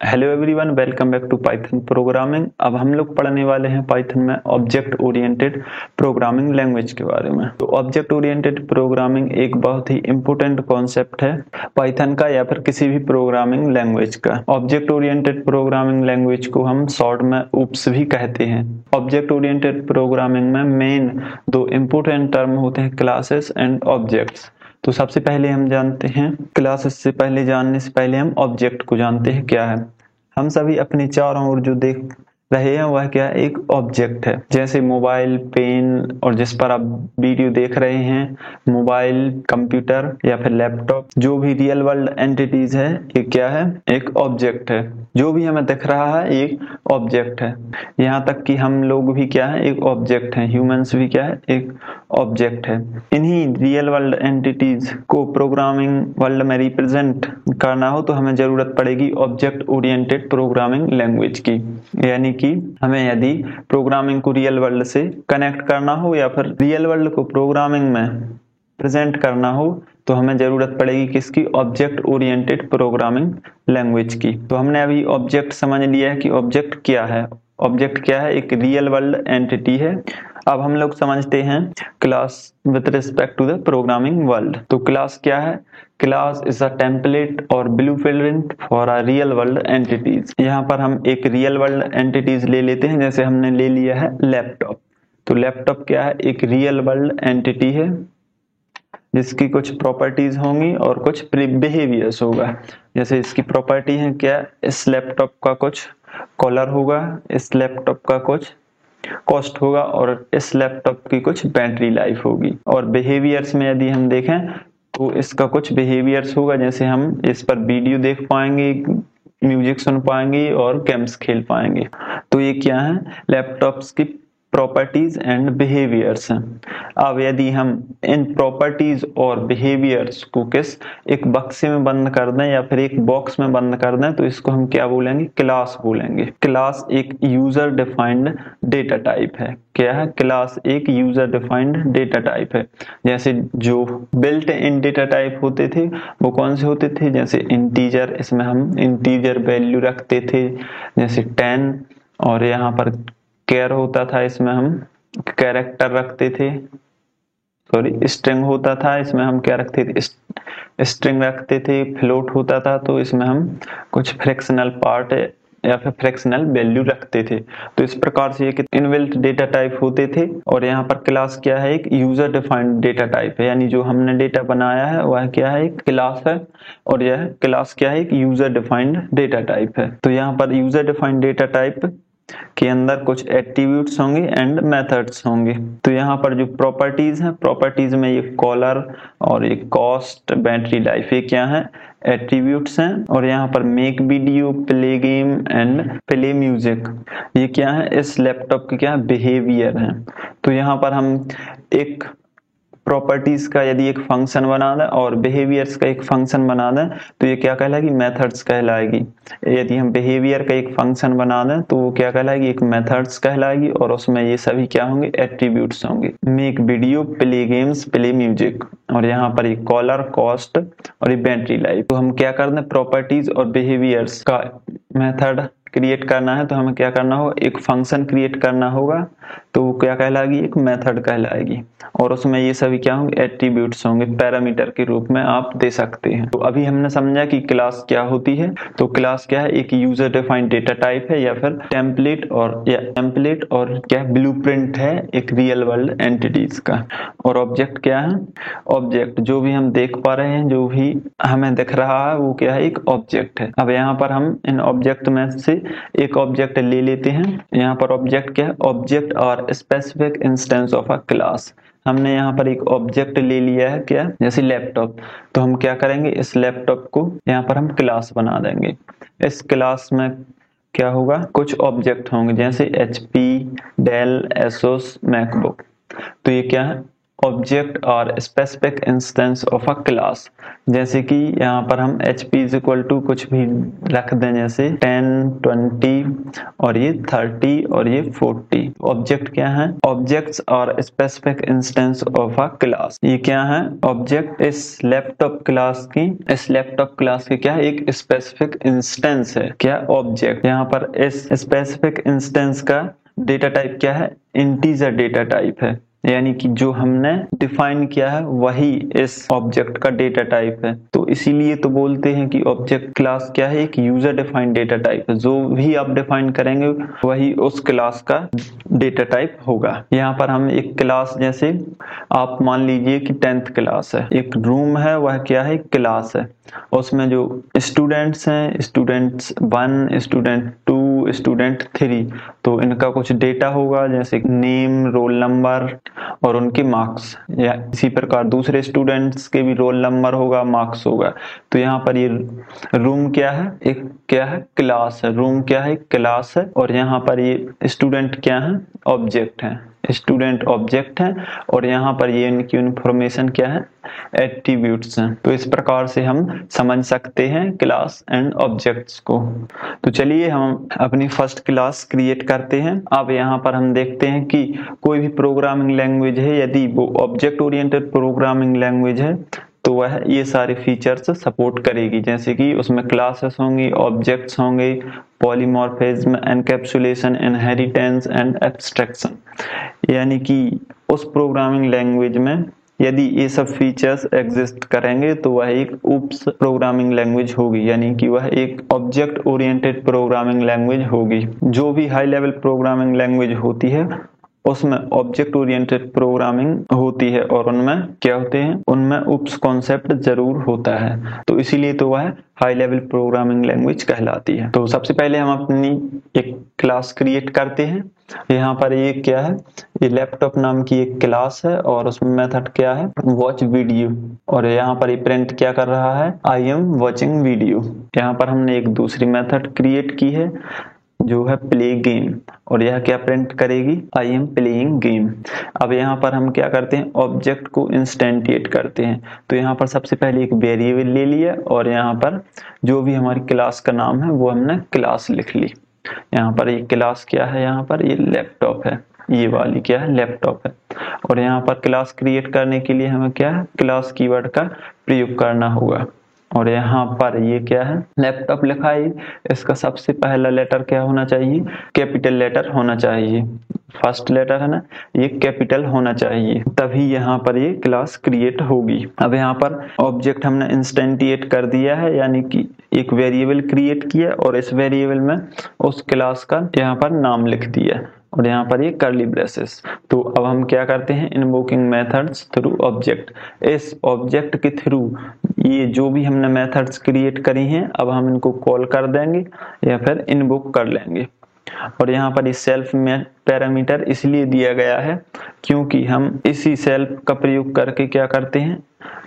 Hello everyone, welcome back to Python programming. अब हम लोग पढ़ने वाले हैं पाइथन में ऑब्जेक्ट ओरिएंटेड प्रोग्रामिंग लैंग्वेज के बारे में। तो ऑब्जेक्ट ओरिएंटेड प्रोग्रामिंग एक बहुत ही इंपॉर्टेंट कॉन्सेप्ट है पाइथन का या फिर किसी भी प्रोग्रामिंग लैंग्वेज का। ऑब्जेक्ट ओरिएंटेड प्रोग्रामिंग लैंग्वेज को हम शॉर्ट में ओप्स भी कहते हैं। ऑब्जेक्ट ओरिएंटेड प्रोग्रामिंग में मेन दो इंपॉर्टेंट टर्म होते हैं, क्लासेस एंड ऑब्जेक्ट्स। तो सबसे पहले हम जानते हैं, क्लासेस से पहले जानने से पहले हम ऑब्जेक्ट को जानते हैं क्या है। हम सभी अपने चारों ओर जो देख रहे हैं वह क्या है, एक ऑब्जेक्ट है। जैसे मोबाइल, पेन और जिस पर आप वीडियो देख रहे हैं, मोबाइल, कंप्यूटर या फिर लैपटॉप, जो भी रियल वर्ल्ड एंटिटीज है ये क्या है, एक ऑब्जेक्ट है। जो भी हमें दिख रहा है एक ऑब्जेक्ट है। यहाँ तक कि हम लोग भी क्या है, एक ऑब्जेक्ट है। ह्यूमंस भी क्या है, एक ऑब्जेक्ट है। इन्हीं रियल वर्ल्ड एंटिटीज को प्रोग्रामिंग वर्ल्ड में रिप्रेजेंट करना हो तो हमें जरूरत पड़ेगी ऑब्जेक्ट ओरिएंटेड प्रोग्रामिंग लैंग्वेज की। यानी कि हमें यदि प्रोग्रामिंग को रियल वर्ल्ड से कनेक्ट करना हो या फिर रियल वर्ल्ड को प्रोग्रामिंग में प्रेजेंट करना हो तो हमें जरूरत पड़ेगी किसकी, ऑब्जेक्ट ओरिएंटेड प्रोग्रामिंग लैंग्वेज की। तो हमने अभी ऑब्जेक्ट समझ लिया है कि ऑब्जेक्ट क्या है। ऑब्जेक्ट क्या है, एक रियल वर्ल्ड एंटिटी है। अब हम लोग समझते हैं class with respect to the programming world. तो क्लास क्या है, क्लास इज अ टेम्पलेट और blueprint for a real world entities. यहाँ पर हम एक रियल वर्ल्ड एंटिटीज ले लेते हैं। जैसे हमने ले लिया है लैपटॉप। तो लैपटॉप क्या है, एक रियल वर्ल्ड एंटिटी है जिसकी कुछ प्रॉपर्टीज होंगी और कुछ बिहेवियर्स होगा। जैसे इसकी प्रॉपर्टी है क्या, इस लैपटॉप का कुछ कलर होगा, इस लैपटॉप का कुछ कॉस्ट होगा और इस लैपटॉप की कुछ बैटरी लाइफ होगी। और बिहेवियर्स में यदि हम देखें तो इसका कुछ बिहेवियर्स होगा। जैसे हम इस पर वीडियो देख पाएंगे, म्यूजिक सुन पाएंगे और गेम्स खेल पाएंगे। तो ये क्या है, लैपटॉप्स की प्रॉपर्टीज एंड बिहेवियर्स हैं। अब यदि हम इन प्रॉपर्टीज और बिहेवियर्स को किस एक बक्से में बंद कर दें या फिर एक बॉक्स में बंद कर दें तो इसको हम क्या बोलेंगे, क्लास बोलेंगे। क्लास एक यूजर डिफाइंड डेटा टाइप है। क्या है, क्लास एक यूजर डिफाइंड डेटा टाइप है। जैसे जो बिल्ट इन डेटा टाइप होते थे वो कौन से होते थे, जैसे इंटीजर, इसमें हम इंटीजर वैल्यू रखते थे जैसे 10। और यहाँ पर केयर होता था, इसमें हम कैरेक्टर रखते थे, स्ट्रिंग होता था, इसमें हम क्या रखते थे, स्ट्रिंग रखते थे। फ्लोट होता था तो इसमें हम कुछ फ्रैक्शनल पार्ट या फिर फ्रैक्शनल वैल्यू रखते थे। तो इस प्रकार से ये इनबिल्ट डेटा टाइप होते थे। और यहाँ पर क्लास क्या है, एक यूजर डिफाइंड डेटा टाइप है। यानी जो हमने डेटा बनाया है वह क्या है, एक क्लास है। और यह क्लास क्या है, एक यूजर डिफाइंड डेटा टाइप है। तो यहाँ पर यूजर डिफाइंड डेटा टाइप के अंदर कुछ एट्रीब्यूट्स होंगे एंड मेथड्स होंगे। तो यहाँ पर जो प्रॉपर्टीज हैं, प्रॉपर्टीज में ये कॉलर और ये कॉस्ट, बैटरी लाइफ, ये क्या है, एट्रीब्यूट्स हैं। और यहाँ पर make video, play game and play music, ये क्या है, इस लैपटॉप के क्या बिहेवियर हैं। तो यहाँ पर हम एक प्रॉपर्टीज का यदि एक फंक्शन बना दें और बिहेवियर्स का एक फंक्शन बना दें तो ये क्या कहलाएगी, मेथड्स कहलाएगी। यदि हम बिहेवियर का एक फंक्शन बना दें तो वो क्या कहलाएगी, एक मेथड्स कहलाएगी। और उसमें ये सभी क्या होंगे, एट्रीब्यूट्स होंगे। Make video, play games, play music, और यहाँ पर ये कॉलर, कॉस्ट और ये बैटरी लाइफ। तो हम क्या कर दें, प्रॉपर्टीज और बिहेवियर्स का मेथड क्रिएट करना है तो हमें क्या करना होगा, एक फंक्शन क्रिएट करना होगा। तो वो क्या कहलाएगी, एक मेथड कहलाएगी। और उसमें ये सभी क्या होंगे, एट्रीब्यूट्स होंगे, पैरामीटर के रूप में आप दे सकते हैं। तो अभी हमने समझा कि क्लास क्या होती है। तो क्लास क्या है, एक यूजर डिफाइंड डेटा टाइप है या फिर टेम्पलेट और क्या ब्लूप्रिंट है एक रियल वर्ल्ड एंटिटीज का। और ऑब्जेक्ट क्या है, ऑब्जेक्ट जो भी हम देख पा रहे हैं, जो भी हमें दिख रहा है वो क्या है, एक ऑब्जेक्ट है। अब यहाँ पर हम इन ऑब्जेक्ट में से एक ऑब्जेक्ट ले लेते हैं। यहाँ पर ऑब्जेक्ट क्या है, ऑब्जेक्ट और specific instance of a class. हमने यहाँ पर एक ऑब्जेक्ट ले लिया है क्या, जैसे लैपटॉप। तो हम क्या करेंगे, इस लैपटॉप को यहाँ पर हम क्लास बना देंगे। इस क्लास में क्या होगा, कुछ ऑब्जेक्ट होंगे जैसे HP, डेल, एसोस, मैकबुक। तो ये क्या है, ऑब्जेक्ट और specific instance of a class. जैसे कि यहाँ पर हम HP इज इक्वल टू कुछ भी रख दें, जैसे 10, 20 और ये 30 और ये 40। ऑब्जेक्ट क्या है? ऑब्जेक्ट्स और specific instance of a class. ये क्या है? ऑब्जेक्ट इस लैपटॉप क्लास की क्या है? एक स्पेसिफिक इंस्टेंस है। क्या? ऑब्जेक्ट। यहाँ पर इस स्पेसिफिक इंस्टेंस का डेटा टाइप क्या है? इंटीजर डेटा टाइप है, यानी कि जो हमने डिफाइन किया है वही इस ऑब्जेक्ट का डेटा टाइप है। तो इसीलिए तो बोलते हैं कि ऑब्जेक्ट क्लास क्या है? एक यूजर डिफाइंड डेटा टाइप है। जो भी आप डिफाइन करेंगे वही उस क्लास का डेटा टाइप होगा। यहाँ पर हम एक क्लास, जैसे आप मान लीजिए कि 10th क्लास है, एक रूम है, वह क्या है? क्लास है। उसमें जो स्टूडेंट्स हैं, स्टूडेंट्स 1, स्टूडेंट 2, स्टूडेंट 3, तो इनका कुछ डेटा होगा, जैसे नेम, रोल नंबर और उनके मार्क्स। या इसी प्रकार दूसरे स्टूडेंट्स के भी रोल नंबर होगा, मार्क्स होगा। तो यहाँ पर ये रूम क्या है? एक क्या है? क्लास है। रूम क्या है? क्लास है। और यहाँ पर ये स्टूडेंट क्या है? ऑब्जेक्ट है। स्टूडेंट ऑब्जेक्ट है और यहाँ पर ये इनकी इंफॉर्मेशन क्या है? एट्रीब्यूट्स हैं। तो इस प्रकार से हम समझ सकते हैं क्लास एंड ऑब्जेक्ट्स को। तो चलिए हम अपनी फर्स्ट क्लास क्रिएट करते हैं। अब यहाँ पर हम देखते हैं कि कोई भी प्रोग्रामिंग लैंग्वेज है, यदि वो ऑब्जेक्ट ओरिएंटेड प्रोग्रामिंग लैंग्वेज है तो वह ये सारे फीचर्स सपोर्ट करेगी, जैसे कि उसमें क्लासेस होंगी, ऑब्जेक्ट्स होंगे, polymorphism, encapsulation, inheritance and abstraction. यानी कि उस प्रोग्रामिंग लैंग्वेज में यदि ये सब फीचर्स एग्जिस्ट करेंगे तो वह एक उप्स प्रोग्रामिंग लैंग्वेज होगी, यानी कि वह एक ऑब्जेक्ट ओरिएंटेड प्रोग्रामिंग लैंग्वेज होगी। जो भी हाई लेवल प्रोग्रामिंग लैंग्वेज होती है उसमें ऑब्जेक्ट ओरिएंटेड प्रोग्रामिंग होती है और उनमें क्या होते हैं? उनमें उप्स कॉन्सेप्ट जरूर होता है। तो इसीलिए तो वह हाई लेवल प्रोग्रामिंग लैंग्वेज कहलाती है। तो सबसे पहले हम अपनी एक क्लास क्रिएट करते हैं। यहाँ पर ये क्या है? ये लैपटॉप नाम की एक क्लास है और उसमें मेथड क्या है? Watch video. और यहाँ पर ये प्रिंट क्या कर रहा है? I am watching video. यहाँ पर हमने एक दूसरी मेथड क्रिएट की है जो है प्ले गेम, और यह क्या प्रिंट करेगी? I am playing game. अब यहाँ पर हम क्या करते हैं? ऑब्जेक्ट को इंस्टेंटिएट करते हैं। तो यहाँ पर सबसे पहले एक वेरिएबल ले लिया और यहाँ पर जो भी हमारी क्लास का नाम है वो हमने क्लास लिख ली। यहाँ पर ये क्लास क्या है? यहाँ पर ये लैपटॉप है, ये वाली क्या है? लैपटॉप है। और यहाँ पर क्लास क्रिएट करने के लिए हमें क्या है? क्लास कीवर्ड का प्रयोग करना होगा। और यहाँ पर ये क्या है? लैपटॉप लिखा है। इसका सबसे पहला लेटर क्या होना चाहिए? कैपिटल लेटर होना चाहिए। फर्स्ट लेटर है ना, ये कैपिटल होना चाहिए, तभी यहाँ पर ये क्लास क्रिएट होगी। अब यहाँ पर ऑब्जेक्ट हमने इंस्टेंटिएट कर दिया है, यानी कि एक वेरिएबल क्रिएट किया और इस वेरिएबल में उस क्लास का यहाँ पर नाम लिख दिया और यहाँ पर ये कर्ली ब्रेसेस। तो अब हम क्या करते हैं? Invoking methods through object. इस ऑब्जेक्ट के थ्रू ये जो भी हमने मेथड्स क्रिएट करी हैं अब हम इनको कॉल कर देंगे या फिर इन्वोक कर लेंगे। और यहाँ पर इस सेल्फ में पैरामीटर इसलिए दिया गया है क्योंकि हम इसी सेल्फ का प्रयोग करके क्या करते हैं?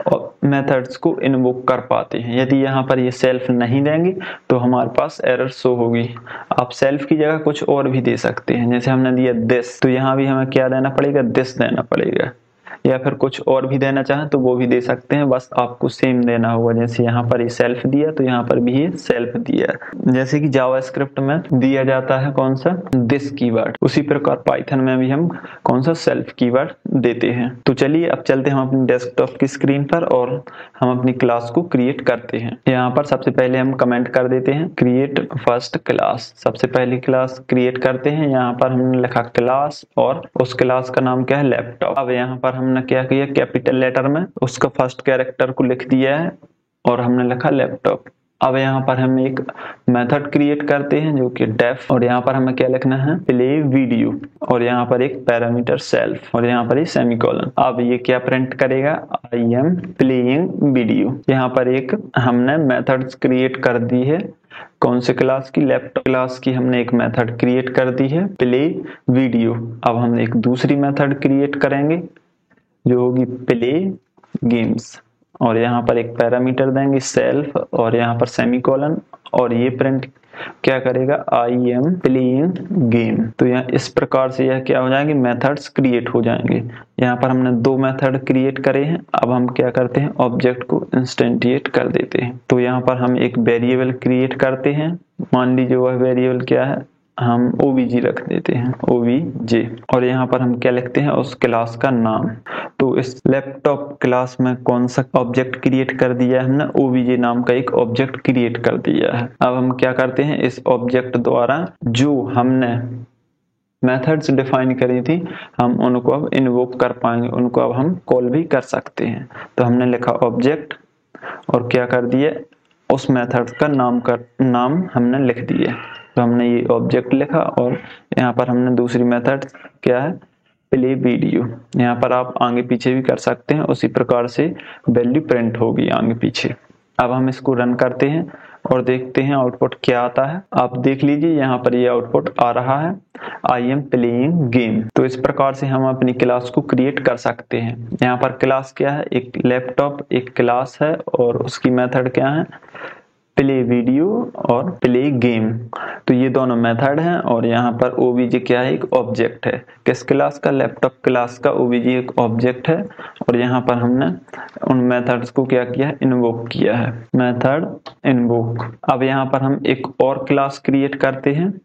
और मेथड्स को इन्वोक कर पाते हैं। यदि यहाँ पर ये सेल्फ नहीं देंगे तो हमारे पास एरर शो होगी। आप सेल्फ की जगह कुछ और भी दे सकते हैं, जैसे हमने दिया दिस, तो यहाँ भी हमें क्या देना पड़ेगा? दिस देना पड़ेगा। या फिर कुछ और भी देना चाहें तो वो भी दे सकते हैं, बस आपको सेम देना होगा। जैसे यहाँ पर ये सेल्फ दिया तो यहाँ पर भी ये सेल्फ दिया, जैसे कि जावास्क्रिप्ट में दिया जाता है कौन सा? This keyword. उसी प्रकार पाइथन में भी हम कौन सा? सेल्फ कीवर्ड देते हैं। तो चलिए अब चलते हैं हम अपनी डेस्कटॉप की स्क्रीन पर और हम अपनी क्लास को क्रिएट करते हैं। यहाँ पर सबसे पहले हम कमेंट कर देते हैं क्रिएट फर्स्ट क्लास। सबसे पहली क्लास क्रिएट करते हैं। यहाँ पर हमने लिखा क्लास और उस क्लास का नाम क्या है? लैपटॉप। अब यहाँ पर हमने क्या किया? कैपिटल लेटर में उसका फर्स्ट कैरेक्टर को लिख दिया है और हमने लिखा लैपटॉप। अब यहाँ पर हम एक मेथड क्रिएट करते हैं जो कि डेफ, और यहाँ पर हमें क्या लिखना है? प्ले वीडियो, और यहाँ पर एक पैरामीटर सेल्फ और यहाँ पर सेमीकोलन। अब ये क्या प्रिंट करेगा? I am playing video. यहाँ पर एक हमने मेथड्स क्रिएट कर दी है। कौन से क्लास की? लैपटॉप क्लास की हमने एक मेथड क्रिएट कर दी है प्ले वीडियो। अब हम एक दूसरी मेथड क्रिएट करेंगे जो होगी प्ले गेम्स, और यहाँ पर एक पैरामीटर देंगे सेल्फ और यहाँ पर सेमीकोलन, और ये प्रिंट क्या करेगा, आई एम प्लेइंग गेम। तो यहाँ इस प्रकार से यह क्या हो जाएंगे, मेथड्स क्रिएट हो जाएंगे। यहाँ पर हमने 2 मेथड क्रिएट करे हैं। अब हम क्या करते हैं, ऑब्जेक्ट को इंस्टेंटिएट कर देते हैं। तो यहाँ पर हम एक वेरिएबल क्रिएट करते हैं। मान लीजिए वह वेरिएबल क्या है, हम obj रख देते हैं, obj। और यहाँ पर हम क्या लिखते हैं, उस क्लास का नाम। तो इस लैपटॉप क्लास में कौन सा ऑब्जेक्ट क्रिएट कर दिया है हमने, obj नाम का एक ऑब्जेक्ट क्रिएट कर दिया है। अब हम क्या करते हैं, इस ऑब्जेक्ट द्वारा जो हमने मेथड्स डिफाइन करी थी हम उनको अब इन्वोक कर पाएंगे, उनको अब हम कॉल भी कर सकते हैं। तो हमने लिखा ऑब्जेक्ट और क्या कर दिया, उस मेथड का नाम हमने लिख दिया। तो हमने ये ऑब्जेक्ट लिखा और यहाँ पर हमने दूसरी मेथड क्या है, प्ले वीडियो। यहाँ पर आप आगे पीछे भी कर सकते हैं, उसी प्रकार से वैल्यू प्रिंट होगी आगे पीछे। अब हम इसको रन करते हैं और देखते हैं आउटपुट क्या आता है। आप देख लीजिए यहाँ पर ये आउटपुट आ रहा है, आई एम प्लेइंग गेम। तो इस प्रकार से हम अपनी क्लास को क्रिएट कर सकते हैं। यहाँ पर क्लास क्या है, एक लैपटॉप एक क्लास है और उसकी मेथड क्या है, प्ले वीडियो और प्ले गेम। तो ये दोनों मेथड हैं और यहाँ पर obj क्या है, एक ऑब्जेक्ट है। किस क्लास का, लैपटॉप क्लास का obj एक ऑब्जेक्ट है। और यहाँ पर हमने उन मेथड्स को क्या किया है, इन्वोक किया है, मेथड इन्वोक। अब यहाँ पर हम एक और क्लास क्रिएट करते हैं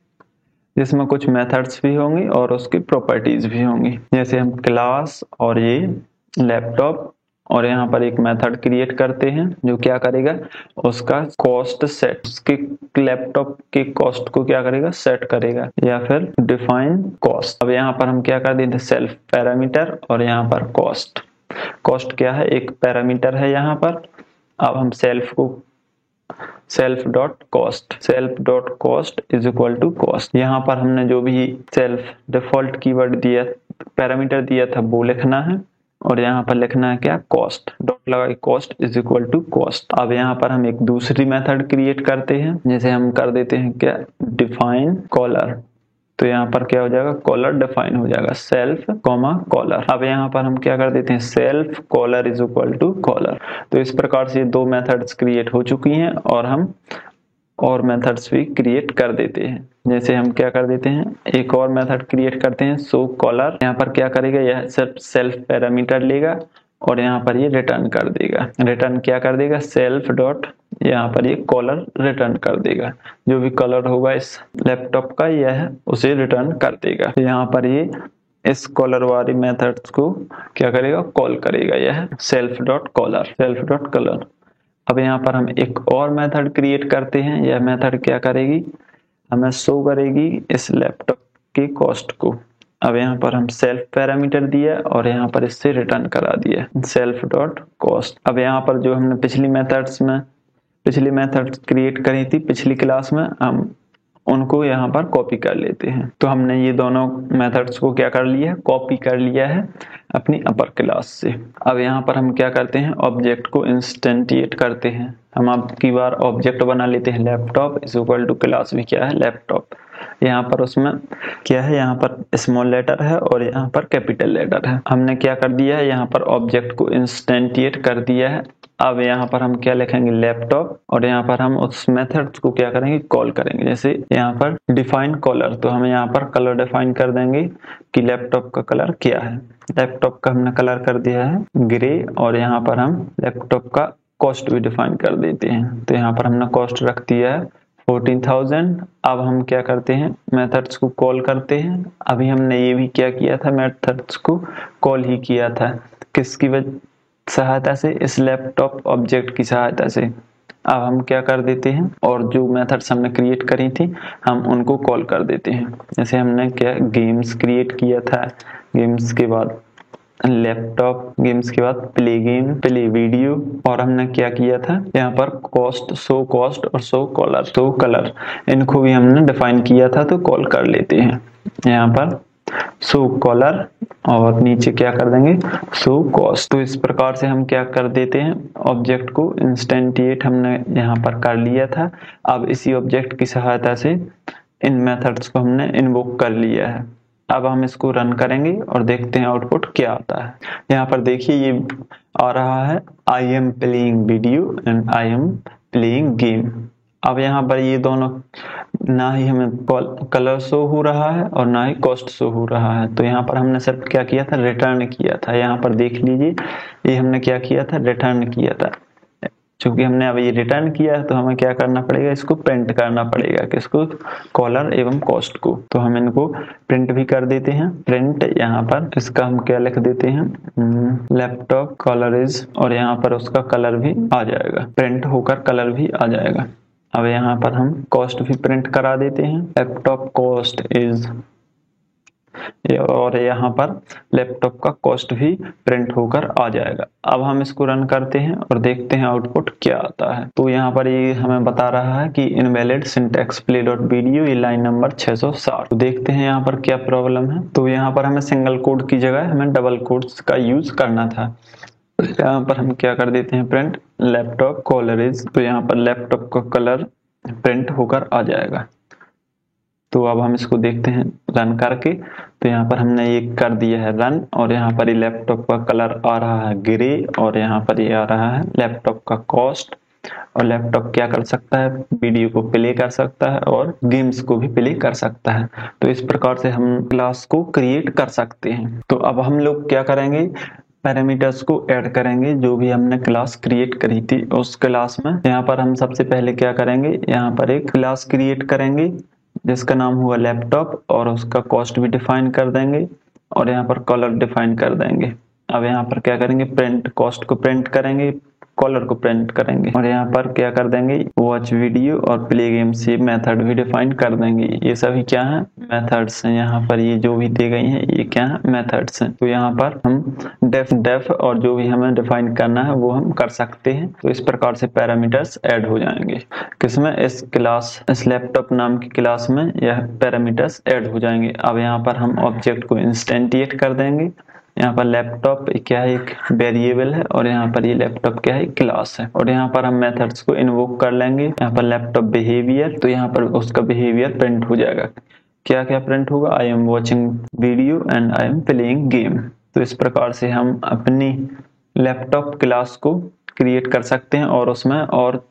जिसमें कुछ मेथड्स भी होंगी और उसकी प्रॉपर्टीज भी होंगी। जैसे हम क्लास और ये लैपटॉप और यहाँ पर एक मेथड क्रिएट करते हैं जो क्या करेगा, उसका कॉस्ट सेट, उसके लैपटॉप के कॉस्ट को क्या करेगा, सेट करेगा, या फिर डिफाइन कॉस्ट। अब यहाँ पर हम क्या कर देते हैं, सेल्फ पैरामीटर और यहाँ पर कॉस्ट। कॉस्ट क्या है, एक पैरामीटर है यहाँ पर। अब हम self dot cost is equal to cost. यहाँ पर हमने जो भी सेल्फ डिफॉल्ट कीवर्ड दिया, पैरामीटर दिया था वो लिखना है और यहाँ पर लिखना है क्या, कॉस्ट, डॉट लगा के cost is equal to cost. अब यहाँ पर हम एक दूसरी मेथड क्रिएट करते हैं, जैसे हम कर देते हैं क्या, डिफाइन कॉलर। तो यहाँ पर क्या हो जाएगा, कॉलर डिफाइन हो जाएगा, सेल्फ कॉमा कॉलर। अब यहाँ पर हम क्या कर देते हैं, self colour is equal to colour. तो इस प्रकार से 2 मेथड्स क्रिएट हो चुकी हैं और हम और मेथड्स भी क्रिएट कर देते हैं। जैसे हम क्या कर देते हैं, एक और मेथड क्रिएट करते हैं, शो कॉलर। यहाँ पर क्या करेगा, यह सिर्फ सेल्फ पैरामीटर लेगा और यहाँ पर ये रिटर्न कर देगा। रिटर्न क्या कर देगा, सेल्फ डॉट, यहाँ पर ये कॉलर रिटर्न कर देगा। जो भी कलर होगा इस लैपटॉप का यह उसे रिटर्न कर देगा। तो यहाँ पर ये इस कॉलर वाली मेथड्स को क्या करेगा, कॉल करेगा, यह सेल्फ डॉट कॉलर। अब यहाँ पर हम एक और मेथड क्रिएट करते हैं। यह मेथड क्या करेगी, हमें शो करेगी इस लैपटॉप के कॉस्ट को। अब यहाँ पर हम सेल्फ पैरामीटर दिया और यहाँ पर इससे रिटर्न करा दिया, सेल्फ डॉट कॉस्ट। अब यहाँ पर जो हमने पिछली मेथड्स क्रिएट करी थी पिछली क्लास में, हम उनको यहाँ पर कॉपी कर लेते हैं। तो हमने ये दोनों मेथड्स को क्या कर लिया है, कॉपी कर लिया है अपनी अपर क्लास से। अब यहाँ पर हम क्या करते हैं, ऑब्जेक्ट को इंस्टेंटिएट करते हैं। हम अब की बार ऑब्जेक्ट बना लेते हैं, laptop is equal to class भी क्या है, लैपटॉप। यहाँ पर उसमें क्या है, यहाँ पर स्मॉल लेटर है और यहाँ पर कैपिटल लेटर है। हमने क्या कर दिया है, यहाँ पर ऑब्जेक्ट को इंस्टेंटिएट कर दिया है। अब यहाँ पर हम क्या लिखेंगे, लैपटॉप, और यहाँ पर हम उस मेथड को क्या करेंगे, कॉल करेंगे। जैसे यहाँ पर डिफाइन कलर, तो हम यहाँ पर कलर डिफाइन कर देंगे कि लैपटॉप का कलर क्या है। लैपटॉप का हमने कलर कर दिया है ग्रे और यहाँ पर हम लैपटॉप का कॉस्ट भी डिफाइन कर देते हैं। तो यहाँ पर हमने कॉस्ट रख दिया है 14,000। अब हम क्या करते हैं, मेथड्स को कॉल करते हैं। अभी हमने ये भी क्या किया था, मेथड्स को कॉल ही किया था, किसकी सहायता से, इस लैपटॉप ऑब्जेक्ट की सहायता से। अब हम क्या कर देते हैं, और जो मेथड्स हमने क्रिएट करी थी हम उनको कॉल कर देते हैं। जैसे हमने क्या गेम्स क्रिएट किया था, गेम्स के बाद लैपटॉप, गेम्स के बाद प्ले गेम, प्ले वीडियो, और हमने क्या किया था यहाँ पर कॉस्ट, शो कॉस्ट और शो कलर, इनको भी हमने डिफाइन किया था। तो कॉल कर लेते हैं यहाँ पर शो कॉलर और नीचे क्या कर देंगे, शो कॉस्ट। तो इस प्रकार से हम क्या कर देते हैं, ऑब्जेक्ट को इंस्टेंटिएट हमने यहाँ पर कर लिया था। अब इसी ऑब्जेक्ट की सहायता से इन मेथड्स को हमने इन्वोक कर लिया है। अब हम इसको रन करेंगे और देखते हैं आउटपुट क्या आता है। यहाँ पर देखिए ये आ रहा है, I am playing video and I am playing game. अब यहाँ पर ये दोनों ना ही हमें कलर शो हो रहा है और ना ही कॉस्ट शो हो रहा है। तो यहाँ पर हमने सिर्फ क्या किया था, रिटर्न किया था। यहाँ पर देख लीजिए, ये हमने क्या किया था, रिटर्न किया था। चूंकि हमने अब ये रिटर्न किया है तो हमें क्या करना पड़ेगा, इसको प्रिंट करना पड़ेगा, किसको, कॉलर एवं कॉस्ट को। तो हम इनको प्रिंट भी कर देते हैं। प्रिंट यहाँ पर इसका हम क्या लिख देते हैं, लैपटॉप कलर इज, और यहाँ पर उसका कलर भी आ जाएगा, प्रिंट होकर कलर भी आ जाएगा। अब यहाँ पर हम कॉस्ट भी प्रिंट करा देते हैं, लैपटॉप कॉस्ट इज, और यहाँ पर लैपटॉप का कॉस्ट भी प्रिंट होकर आ जाएगा। अब हम इसको रन करते हैं और देखते हैं आउटपुट क्या आता है। तो यहाँ पर ये हमें बता रहा है कि इनवैलिड सिंटैक्स प्ले.वीडियो, ये लाइन नंबर 660। तो देखते हैं यहाँ पर क्या प्रॉब्लम है। तो यहाँ पर हमें सिंगल कोड की जगह हमें डबल कोड्स का यूज करना था। यहाँ पर हम क्या कर देते हैं, प्रिंट लैपटॉप कलर इज, तो यहाँ पर लैपटॉप का कलर प्रिंट होकर आ जाएगा। तो अब हम इसको देखते हैं रन करके। तो यहाँ पर हमने ये कर दिया है रन, और यहाँ पर ये लैपटॉप का कलर आ रहा है ग्रे, और यहाँ पर ये आ रहा है लैपटॉप का कॉस्ट। और लैपटॉप क्या कर सकता है, वीडियो को प्ले कर सकता है और गेम्स को भी प्ले कर सकता है। तो इस प्रकार से हम क्लास को क्रिएट कर सकते हैं। तो अब हम लोग क्या करेंगे, पैरामीटर्स को ऐड करेंगे जो भी हमने क्लास क्रिएट करी थी उस क्लास में। यहाँ पर हम सबसे पहले क्या करेंगे, यहाँ पर एक क्लास क्रिएट करेंगे जिसका नाम हुआ लैपटॉप, और उसका कॉस्ट भी डिफाइन कर देंगे और यहाँ पर कलर डिफाइन कर देंगे। अब यहाँ पर क्या करेंगे, प्रिंट कॉस्ट को प्रिंट करेंगे, कॉलर को प्रिंट करेंगे, और यहाँ पर क्या कर देंगे, वॉच वीडियो और प्ले गेम्स, ये मेथड भी डिफाइन कर देंगे। ये सभी क्या है, मेथड्स हैं। यहाँ पर ये जो भी दी गई हैं ये क्या है, मेथड्स हैं। तो यहाँ पर हम डेफ और जो भी हमें डिफाइन करना है वो हम कर सकते हैं। तो इस प्रकार से पैरामीटर्स ऐड हो जाएंगे किसमें, इस क्लास, इस लैपटॉप नाम की क्लास में यह पैरामीटर्स ऐड हो जाएंगे। अब यहाँ पर हम ऑब्जेक्ट को इंस्टेंटिएट कर देंगे। यहाँ पर लैपटॉप क्या है, एक वेरिएबल है, और यहाँ पर ये लैपटॉप क्या है, क्लास है। और यहाँ पर हम मेथड्स को इन्वोक कर लेंगे। यहाँ पर लैपटॉप बिहेवियर, तो यहाँ पर उसका बिहेवियर प्रिंट हो जाएगा। क्या क्या प्रिंट होगा, I am watching video and I am playing game. तो इस प्रकार से हम अपनी लैपटॉप क्लास को क्रिएट कर सकते हैं और उसमें और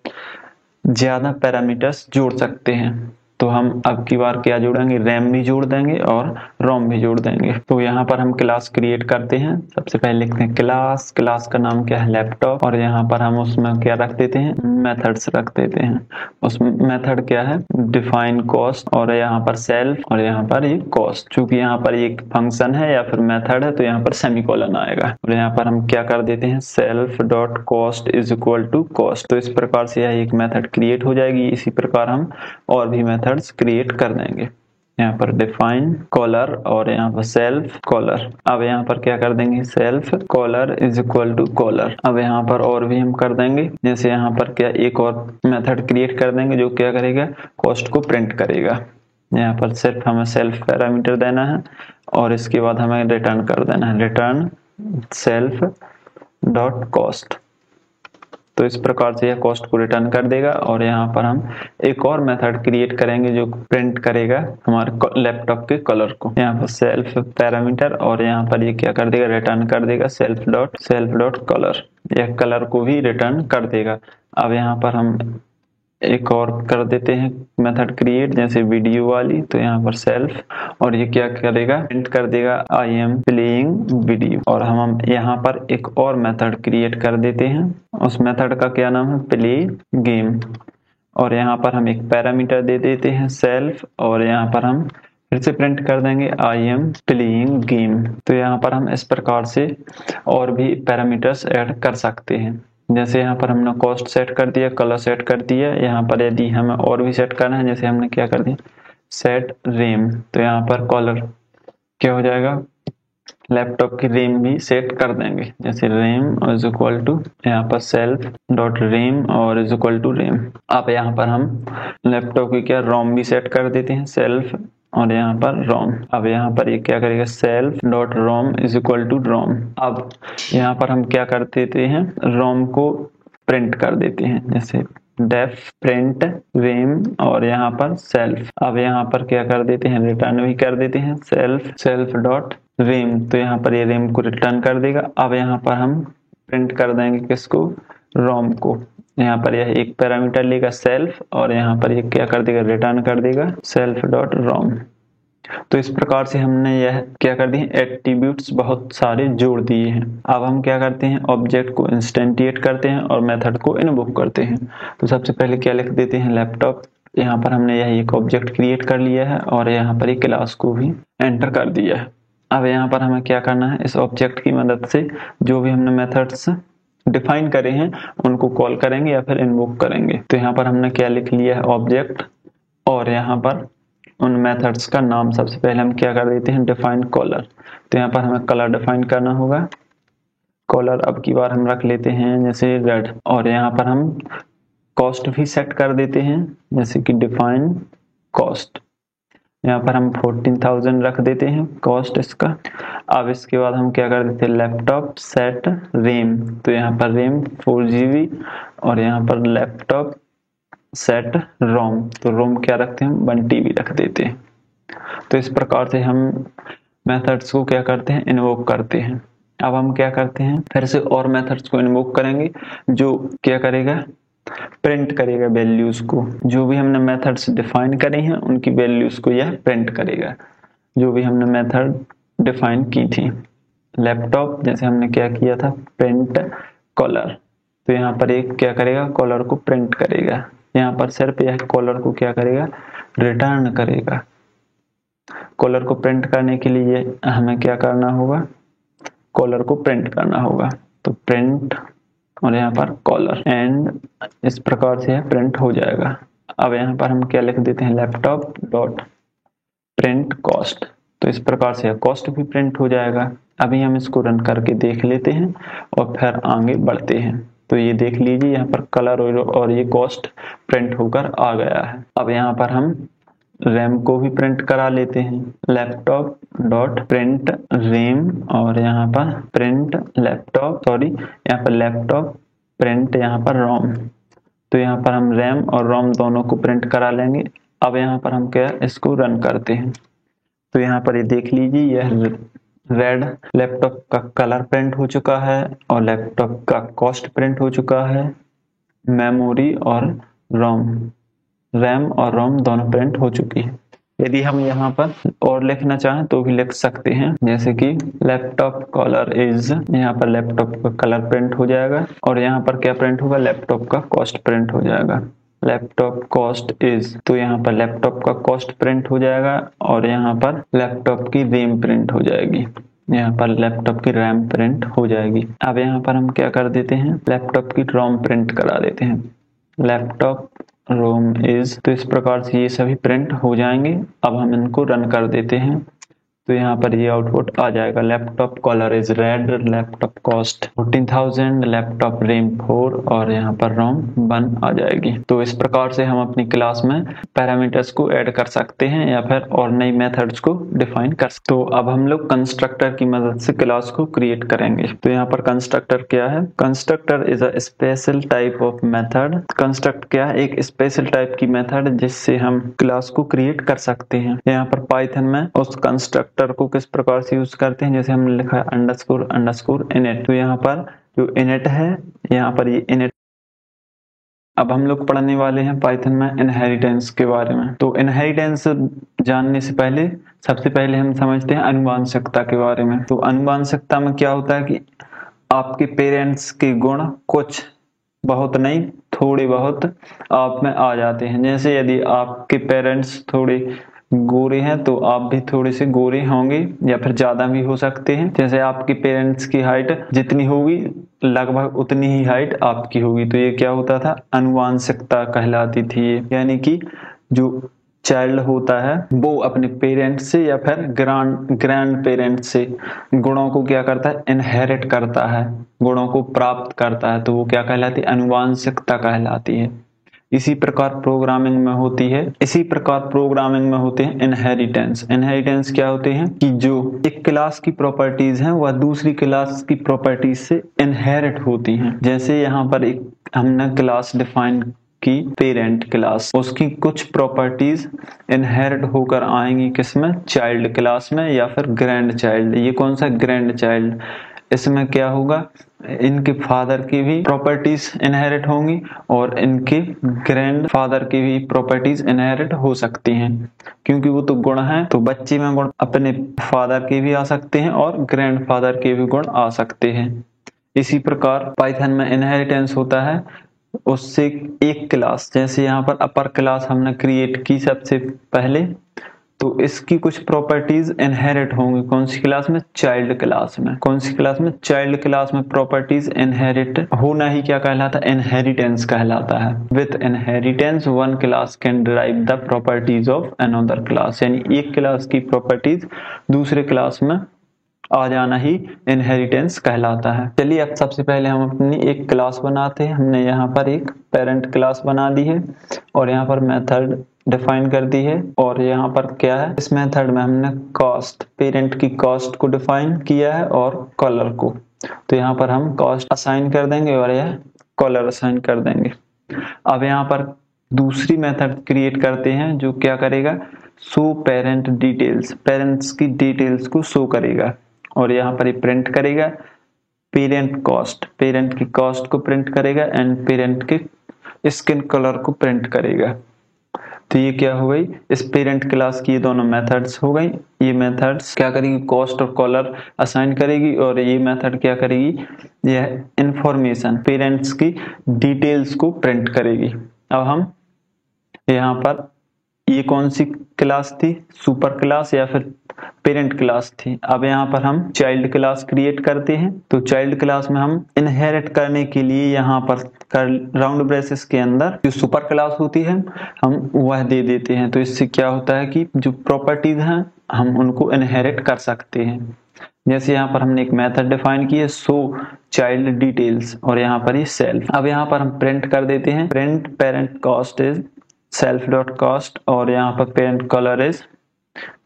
ज्यादा पैरामीटर्स जोड़ सकते हैं। तो हम अब की बार क्या जोड़ेंगे, रैम भी जोड़ देंगे और रोम भी जोड़ देंगे। तो यहाँ पर हम क्लास क्रिएट करते हैं। सबसे पहले लिखते हैं क्लास, क्लास का नाम क्या है, लैपटॉप, और यहाँ पर हम उसमें क्या रख देते हैं, मेथड्स रख देते हैं। उस मेथड क्या है, डिफाइन कॉस्ट, और यहाँ पर सेल्फ, और यहाँ पर ये कॉस्ट। चूंकि यहाँ पर एक फंक्शन है या फिर मेथड है तो यहाँ पर सेमीकोलन आएगा। और यहाँ पर हम क्या कर देते हैं, self dot cost is equal to cost. तो इस प्रकार से यह एक मेथड क्रिएट हो जाएगी। इसी प्रकार हम और भी मेथड्स क्रिएट कर देंगे। यहाँ पर डिफाइन कॉलर और यहाँ पर सेल्फ कॉलर। अब यहाँ पर क्या कर देंगे, self colour is equal to colour. अब यहाँ पर और भी हम कर देंगे, जैसे यहाँ पर क्या एक और मेथड क्रिएट कर देंगे जो क्या करेगा, कॉस्ट को प्रिंट करेगा। यहाँ पर सिर्फ हमें सेल्फ पैरामीटर देना है और इसके बाद हमें रिटर्न कर देना है, रिटर्न सेल्फ डॉट कॉस्ट। तो इस प्रकार से यह कॉस्ट को रिटर्न कर देगा। और यहाँ पर हम एक और मेथड क्रिएट करेंगे जो प्रिंट करेगा हमारे लैपटॉप के कलर को। यहाँ पर सेल्फ पैरामीटर, और यहाँ पर ये क्या कर देगा, रिटर्न कर देगा सेल्फ डॉट कलर। यह कलर को भी रिटर्न कर देगा। अब यहाँ पर हम एक और कर देते हैं मेथड क्रिएट, जैसे वीडियो वाली। तो यहाँ पर सेल्फ, और ये क्या करेगा, प्रिंट कर देगा आई एम प्लेइंग वीडियो। और हम यहाँ पर एक और मेथड क्रिएट कर देते हैं, उस मेथड का क्या नाम है, प्ले गेम। और यहाँ पर हम एक पैरामीटर दे देते हैं सेल्फ, और यहाँ पर हम फिर से प्रिंट कर देंगे आई एम प्लेइंग गेम। तो यहाँ पर हम इस प्रकार से और भी पैरामीटर्स ऐड कर सकते हैं। जैसे यहाँ पर हमने कॉस्ट सेट कर दिया, कलर सेट कर दिया। यहाँ पर यदि हमें और भी सेट करना है, जैसे हमने क्या कर दिया, सेट रैम। तो यहाँ पर कॉलर क्या हो जाएगा, लैपटॉप की रैम भी सेट कर देंगे, जैसे रैम इज इक्वल टू यहाँ पर सेल्फ डॉट रैम और इज इक्वल टू रैम। अब यहाँ पर हम लैपटॉप की क्या रोम भी सेट कर देते हैं, सेल्फ और यहाँ पर रोम। अब यहाँ पर ये क्या करेगा, self dot rom is equal to rom. अब यहाँ पर हम क्या कर देते हैं, रोम को प्रिंट कर देते हैं, जैसे डेफ प्रिंट रैम और यहाँ पर सेल्फ। अब यहाँ पर क्या कर देते हैं, रिटर्न भी कर देते हैं सेल्फ डॉट रैम। तो यहाँ पर ये रैम को रिटर्न कर देगा। अब यहाँ पर हम प्रिंट कर देंगे किसको, रोम को। यहाँ पर यह एक पैरामीटर लेगा सेल्फ, और यहाँ पर यह क्या कर देगा, रिटर्न कर देगा सेल्फ डॉट रोम। तो इस प्रकार से हमने यह क्या कर दिए, एट्रीब्यूट्स बहुत सारे जोड़ दिए हैं। अब हम क्या करते हैं, ऑब्जेक्ट को इंस्टेंटिएट करते हैं और मेथड को इन्वोक करते हैं। तो सबसे पहले क्या लिख देते हैं, लैपटॉप। यहाँ पर हमने यह एक ऑब्जेक्ट क्रिएट कर लिया है और यहाँ पर एक क्लास को भी एंटर कर दिया है। अब यहाँ पर हमें क्या करना है, इस ऑब्जेक्ट की मदद से जो भी हमने मेथड्स डिफाइन करे हैं उनको कॉल करेंगे या फिर इन्वोक करेंगे। तो यहाँ पर हमने क्या लिख लिया है, ऑब्जेक्ट, और यहाँ पर उन मेथड्स का नाम सबसे पहले हम क्या कर देते हैं, डिफाइन कॉलर। तो यहाँ पर हमें कलर डिफाइन करना होगा। कॉलर अब की बार हम रख लेते हैं जैसे रेड, और यहाँ पर हम कॉस्ट भी सेट कर देते हैं जैसे कि डिफाइन कॉस्ट। यहाँ पर हम 14,000 रख देते हैं कॉस्ट इसका। अब इसके बाद हम क्या कर देते हैं, लैपटॉप सेट रैम। तो यहाँ पर रैम 4 GB और यहाँ पर लैपटॉप सेट रोम। तो रोम क्या रखते हैं, 1 TB रख देते हैं। तो इस प्रकार से हम मेथड्स को क्या करते हैं, इन्वोक करते हैं। अब हम क्या करते हैं, फिर से और मेथड्स को इन्वोक करेंगे जो क्या करेगा, प्रिंट करेगा वैल्यूज को। जो भी हमने मेथड्स डिफाइन करे हैं उनकी वैल्यूज को यह प्रिंट करेगा, जो भी हमने मेथड डिफाइन की थी। लैपटॉप जैसे हमने क्या किया था, प्रिंट कॉलर। तो यहाँ पर एक क्या करेगा, कॉलर को प्रिंट करेगा। यहाँ पर सिर्फ यह कॉलर को क्या करेगा, रिटर्न करेगा। कॉलर को प्रिंट करने के लिए हमें क्या करना होगा, कॉलर को प्रिंट करना होगा। तो प्रिंट और यहाँ पर कॉलर, एंड इस प्रकार से प्रिंट हो जाएगा। अब यहाँ पर हम क्या लिख देते हैं, लैपटॉप डॉट प्रिंट कॉस्ट। तो इस प्रकार से कॉस्ट भी प्रिंट हो जाएगा। अभी हम इसको रन करके देख लेते हैं और फिर आगे बढ़ते हैं। तो ये देख लीजिए यहाँ पर कलर और ये कॉस्ट प्रिंट होकर आ गया है। अब यहाँ पर हम रैम को भी प्रिंट करा लेते हैं, लैपटॉप डॉट प्रिंट रैम, और यहाँ पर प्रिंट यहाँ पर लैपटॉप प्रिंट यहाँ पर रोम। तो यहाँ पर हम रैम और रोम दोनों को प्रिंट करा लेंगे। अब यहाँ पर हम क्या, इसको रन करते हैं। तो यहाँ पर ये देख लीजिए, यह रेड लैपटॉप का कलर प्रिंट हो चुका है और लैपटॉप का कॉस्ट प्रिंट हो चुका है। मेमोरी और रोम, रैम और रोम दोनों प्रिंट हो चुकी है। यदि हम यहाँ पर और लिखना चाहें तो भी लिख सकते हैं, जैसे कि लैपटॉप कॉलर इज, यहाँ पर लैपटॉप का कलर प्रिंट हो जाएगा और यहाँ पर क्या प्रिंट होगा, लैपटॉप का कॉस्ट प्रिंट हो जाएगा। लैपटॉप कॉस्ट इज, तो यहाँ पर लैपटॉप का कॉस्ट प्रिंट हो जाएगा और यहाँ पर लैपटॉप की रैम प्रिंट हो जाएगी, यहाँ पर लैपटॉप की रैम प्रिंट हो जाएगी। अब यहाँ पर हम क्या कर देते हैं, लैपटॉप की रोम प्रिंट करा देते हैं, लैपटॉप रोम इज। तो इस प्रकार से ये सभी प्रिंट हो जाएंगे। अब हम इनको रन कर देते हैं तो यहाँ पर ये आउटपुट आ जाएगा, laptop colour is red, laptop cost 14,000, laptop RAM 4 और यहाँ पर रोम 1 आ जाएगी। तो इस प्रकार से हम अपनी क्लास में पैरामीटर्स को ऐड कर सकते हैं या फिर और नई मेथड्स को डिफाइन कर सकते हैं। तो अब हम लोग कंस्ट्रक्टर की मदद से क्लास को क्रिएट करेंगे। तो यहाँ पर कंस्ट्रक्टर क्या है, constructor is a special type of method. Construct क्या है, एक स्पेशल टाइप की मेथड जिससे हम क्लास को क्रिएट कर सकते हैं। यहाँ पर पाइथन में उस कंस्ट्रक्टर को किस प्रकार से यूज करते हैं, जैसे हमने लिखा है अंडरस्कोर इनिट। तो यहाँ पर जो इनिट है, यहाँ पर ये इनिट। अब हम लोग पढ़ने वाले हैं पाइथन में इनहेरिटेंस के बारे में। तो इनहेरिटेंस जानने से पहले सबसे पहले हम समझते हैं अनुवांशिकता के बारे में। तो अनुवांशिकता में क्या होता है कि आपके पेरेंट्स के गुण कुछ, बहुत नहीं, थोड़े बहुत आप में आ जाते हैं। जैसे यदि आपके पेरेंट्स थोड़े गोरे हैं तो आप भी थोड़े से गोरे होंगे या फिर ज्यादा भी हो सकते हैं। जैसे आपके पेरेंट्स की हाइट जितनी होगी लगभग उतनी ही हाइट आपकी होगी। तो ये क्या होता था, अनुवांशिकता कहलाती थी ये। यानी कि जो चाइल्ड होता है वो अपने पेरेंट्स से या फिर ग्रैंड पेरेंट्स से गुणों को क्या करता है, इनहेरिट करता है, गुणों को प्राप्त करता है। तो वो क्या कहलाती है, अनुवांशिकता कहलाती है। इसी प्रकार प्रोग्रामिंग में होती है, इसी प्रकार प्रोग्रामिंग में होते हैं इनहेरिटेंस। इनहेरिटेंस क्या होते हैं कि जो एक क्लास की प्रॉपर्टीज हैं वह दूसरी क्लास की प्रॉपर्टीज से इनहेरिट होती हैं। जैसे यहाँ पर एक हमने क्लास डिफाइन की पेरेंट क्लास, उसकी कुछ प्रॉपर्टीज इनहेरिट होकर आएंगी किसमें, चाइल्ड क्लास में या फिर ग्रैंड चाइल्ड। ये कौन सा, ग्रैंड चाइल्ड। इसमें क्या होगा, इनके फादर की भी प्रॉपर्टीज इनहेरिट होंगी और इनके ग्रैंड फादर की भी प्रॉपर्टीज इनहेरिट हो सकती हैं, क्योंकि वो तो गुण हैं। तो बच्चे में गुण अपने फादर के भी आ सकते हैं और ग्रैंड फादर के भी गुण आ सकते हैं। इसी प्रकार पाइथन में इनहेरिटेंस होता है उससे एक क्लास, जैसे यहाँ पर अपर क्लास हमने क्रिएट की सबसे पहले, तो इसकी कुछ प्रॉपर्टीज इनहेरिट होंगी कौन सी क्लास में, चाइल्ड क्लास में। कौन सी क्लास में, चाइल्ड क्लास में प्रॉपर्टीज इनहेरिट होना ही क्या कहलाता है, इनहेरिटेंस कहलाता है। With inheritance one class can derive the properties of another class, यानी एक क्लास की प्रॉपर्टीज दूसरे क्लास में आ जाना ही इनहेरिटेंस कहलाता है। चलिए अब सबसे पहले हम अपनी एक क्लास बनाते हैं। हमने यहाँ पर एक पेरेंट क्लास बना दी है और यहाँ पर मेथड डिफाइन कर दी है, और यहाँ पर क्या है, इस मेथड में हमने कॉस्ट, पेरेंट की कॉस्ट को डिफाइन किया है और कलर को। तो यहाँ पर हम कॉस्ट असाइन कर देंगे और यह कलर असाइन कर देंगे। अब यहाँ पर दूसरी मेथड क्रिएट करते हैं जो क्या करेगा, शो पेरेंट डिटेल्स, पेरेंट्स की डिटेल्स को शो करेगा और यहाँ पर ये प्रिंट करेगा पेरेंट कॉस्ट, पेरेंट की कॉस्ट को प्रिंट करेगा एंड पेरेंट के स्किन कलर को प्रिंट करेगा। तो ये क्या हो गई, इस पेरेंट क्लास की ये दोनों मेथड्स हो गई। ये मेथड्स क्या करेगी, कॉस्ट और कलर असाइन करेगी, और ये मेथड क्या करेगी, यह इंफॉर्मेशन पेरेंट्स की डिटेल्स को प्रिंट करेगी। अब हम यहाँ पर, ये कौन सी क्लास थी, सुपर क्लास या फिर पेरेंट क्लास थी। अब यहाँ पर हम चाइल्ड क्लास क्रिएट करते हैं। तो चाइल्ड क्लास में हम इनहेरिट करने के लिए यहाँ पर राउंड ब्रेसेस के अंदर जो सुपर क्लास होती है हम वह दे देते हैं। तो इससे क्या होता है कि जो प्रॉपर्टीज हैं हम उनको इनहेरिट कर सकते हैं। जैसे यहाँ पर हमने एक मेथड डिफाइन की है, शो चाइल्ड डिटेल्स, और यहाँ पर ये सेल्फ। अब यहाँ पर हम प्रिंट कर देते हैं, print parent cost is self dot cost, और यहाँ पर पेरेंट कलर इज,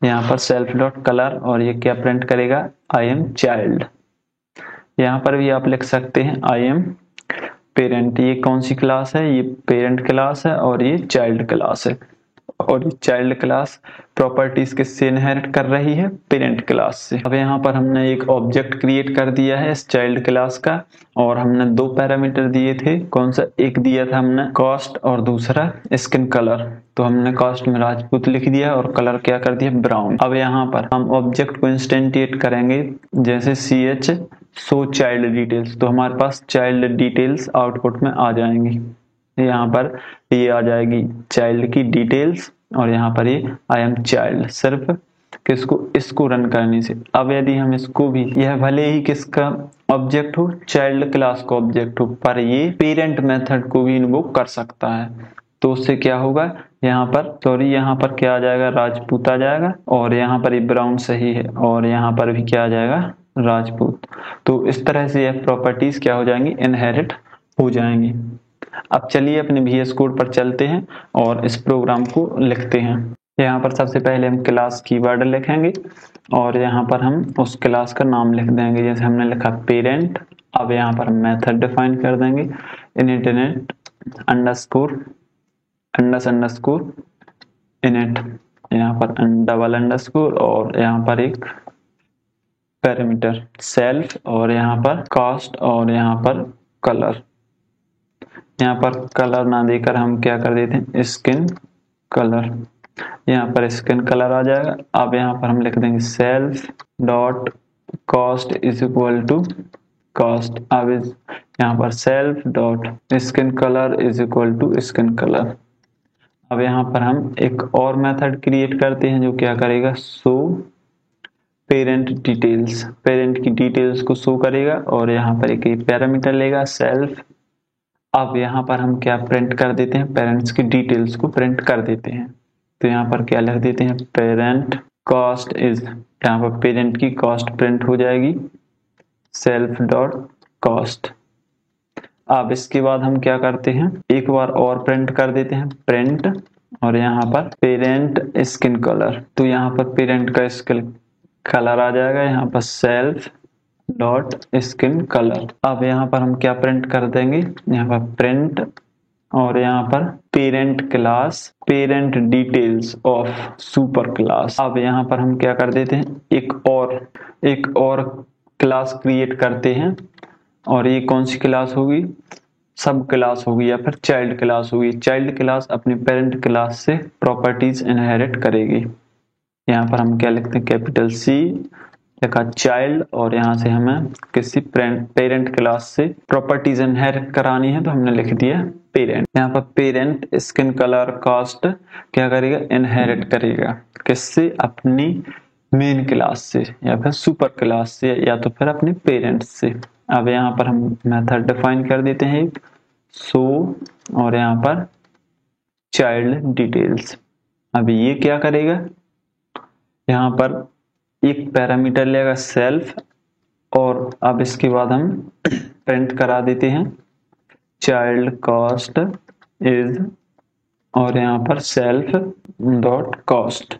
यहाँ पर सेल्फ डॉट कलर, और ये क्या प्रिंट करेगा, आई एम चाइल्ड। यहाँ पर भी आप लिख सकते हैं आई एम पेरेंट। ये कौन सी क्लास है, ये पेरेंट क्लास है और ये चाइल्ड क्लास है, और ये चाइल्ड क्लास प्रॉपर्टीज किससे इनहेरिट कर रही है, पेरेंट क्लास से। अब यहाँ पर हमने एक ऑब्जेक्ट क्रिएट कर दिया है इस चाइल्ड क्लास का, और हमने दो पैरामीटर दिए थे। कौन सा, एक दिया था हमने कॉस्ट और दूसरा स्किन कलर। तो हमने कॉस्ट में राजपूत लिख दिया और कलर क्या कर दिया, ब्राउन। अब यहाँ पर हम ऑब्जेक्ट को इंस्टेंटिएट करेंगे, जैसे ch शो चाइल्ड डिटेल्स, तो हमारे पास चाइल्ड डिटेल्स आउटपुट में आ जाएंगी। यहाँ पर ये आ जाएगी चाइल्ड की डिटेल्स, और यहाँ पर ये आई एम चाइल्ड, सिर्फ किसको, इसको रन करने से। अब यदि हम इसको भी, यह भले ही किसका ऑब्जेक्ट हो, चाइल्ड क्लास का ऑब्जेक्ट हो, पर ये पेरेंट मेथड को भी इन्वोक कर सकता है। तो उससे क्या होगा, यहाँ पर सॉरी, यहाँ पर क्या आ जाएगा, राजपूत आ जाएगा, और यहाँ पर ये ब्राउन सही है, और यहाँ पर भी क्या आ जाएगा, राजपूत। तो इस तरह से यह प्रॉपर्टीज क्या हो जाएंगी, इनहेरिट हो जाएंगी। अब चलिए अपने VS कोड पर चलते हैं और इस प्रोग्राम को लिखते हैं। यहाँ पर सबसे पहले हम क्लास कीवर्ड लिखेंगे और यहाँ पर हम उस क्लास का नाम लिख देंगे। जैसे हमने लिखा पेरेंट। अब यहाँ पर मेथड डिफाइन कर देंगे, इनिट अंडरस्कोर इनिट, यहाँ पर डबल अंडरस्कोर, और यहाँ पर एक पैरामीटर सेल्फ, और यहाँ पर कॉस्ट, और यहाँ पर कलर। यहाँ पर कलर ना देकर हम क्या कर देते हैं, स्किन कलर। यहाँ पर स्किन कलर आ जाएगा। अब यहाँ पर हम लिख देंगे self dot cost is equal to cost. अब यहाँ पर self dot skin colour is equal to skin colour. अब यहाँ पर हम एक और मेथड क्रिएट करते हैं जो क्या करेगा, शो पेरेंट डिटेल्स, पेरेंट की डिटेल्स को शो करेगा, और यहाँ पर एक पैरामीटर लेगा सेल्फ। अब यहाँ पर हम क्या प्रिंट कर देते हैं, पेरेंट्स की डिटेल्स को प्रिंट कर देते हैं। तो यहाँ पर क्या लिख देते हैं, पेरेंट कॉस्ट इज, यहाँ पर पेरेंट की कॉस्ट प्रिंट हो जाएगी सेल्फ डॉट कॉस्ट। अब इसके बाद हम क्या करते हैं, एक बार और प्रिंट कर देते हैं प्रिंट, और यहाँ पर पेरेंट स्किन कलर। तो यहाँ पर पेरेंट का स्किन कलर आ जाएगा, यहाँ पर सेल्फ डॉट स्किन कलर। अब यहाँ पर हम क्या प्रिंट कर देंगे, यहाँ पर प्रिंट, और यहाँ पर parent class parent details of super class. अब यहाँ पर हम क्या कर देते हैं, एक और क्लास क्रिएट करते हैं और ये कौन सी क्लास होगी, सब क्लास होगी या फिर चाइल्ड क्लास होगी। चाइल्ड क्लास अपने पेरेंट क्लास से प्रॉपर्टीज इनहेरिट करेगी। यहाँ पर हम क्या लिखते हैं, कैपिटल सी लिखा चाइल्ड, और यहाँ से हमें किसी पेरेंट क्लास से प्रॉपर्टीज इनहेरिट करानी है तो हमने लिख दिया पेरेंट। यहाँ पर पेरेंट स्किन कलर कास्ट क्या करेगा, इनहेरिट करेगा, किससे, अपनी मेन क्लास से या फिर सुपर क्लास से या तो फिर अपने पेरेंट्स से। अब यहाँ पर हम मेथड डिफाइन कर देते हैं एक सो, और यहाँ पर चाइल्ड डिटेल्स। अब ये क्या करेगा, यहाँ पर एक पैरामीटर लेगा सेल्फ, और अब इसके बाद हम प्रिंट करा देते हैं चाइल्ड कास्ट इज, और यहाँ पर सेल्फ डॉट कास्ट।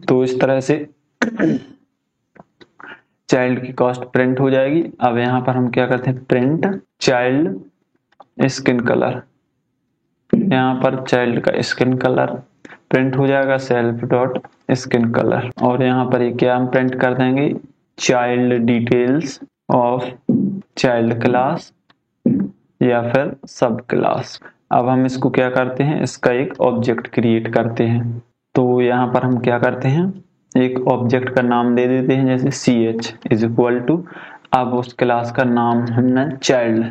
तो इस तरह से चाइल्ड की कॉस्ट प्रिंट हो जाएगी। अब यहाँ पर हम क्या करते हैं, प्रिंट चाइल्ड स्किन कलर, यहाँ पर चाइल्ड का स्किन कलर प्रिंट हो जाएगा सेल्फ डॉट स्किन कलर, और यहाँ पर ये क्या हम प्रिंट कर देंगे, child details of child class या फिर सब क्लास। अब हम इसको क्या करते हैं, इसका एक ऑब्जेक्ट क्रिएट करते हैं। तो यहाँ पर हम क्या करते हैं, एक ऑब्जेक्ट का नाम दे देते हैं, जैसे ch इज इक्वल टू, अब उस क्लास का नाम हमने चाइल्ड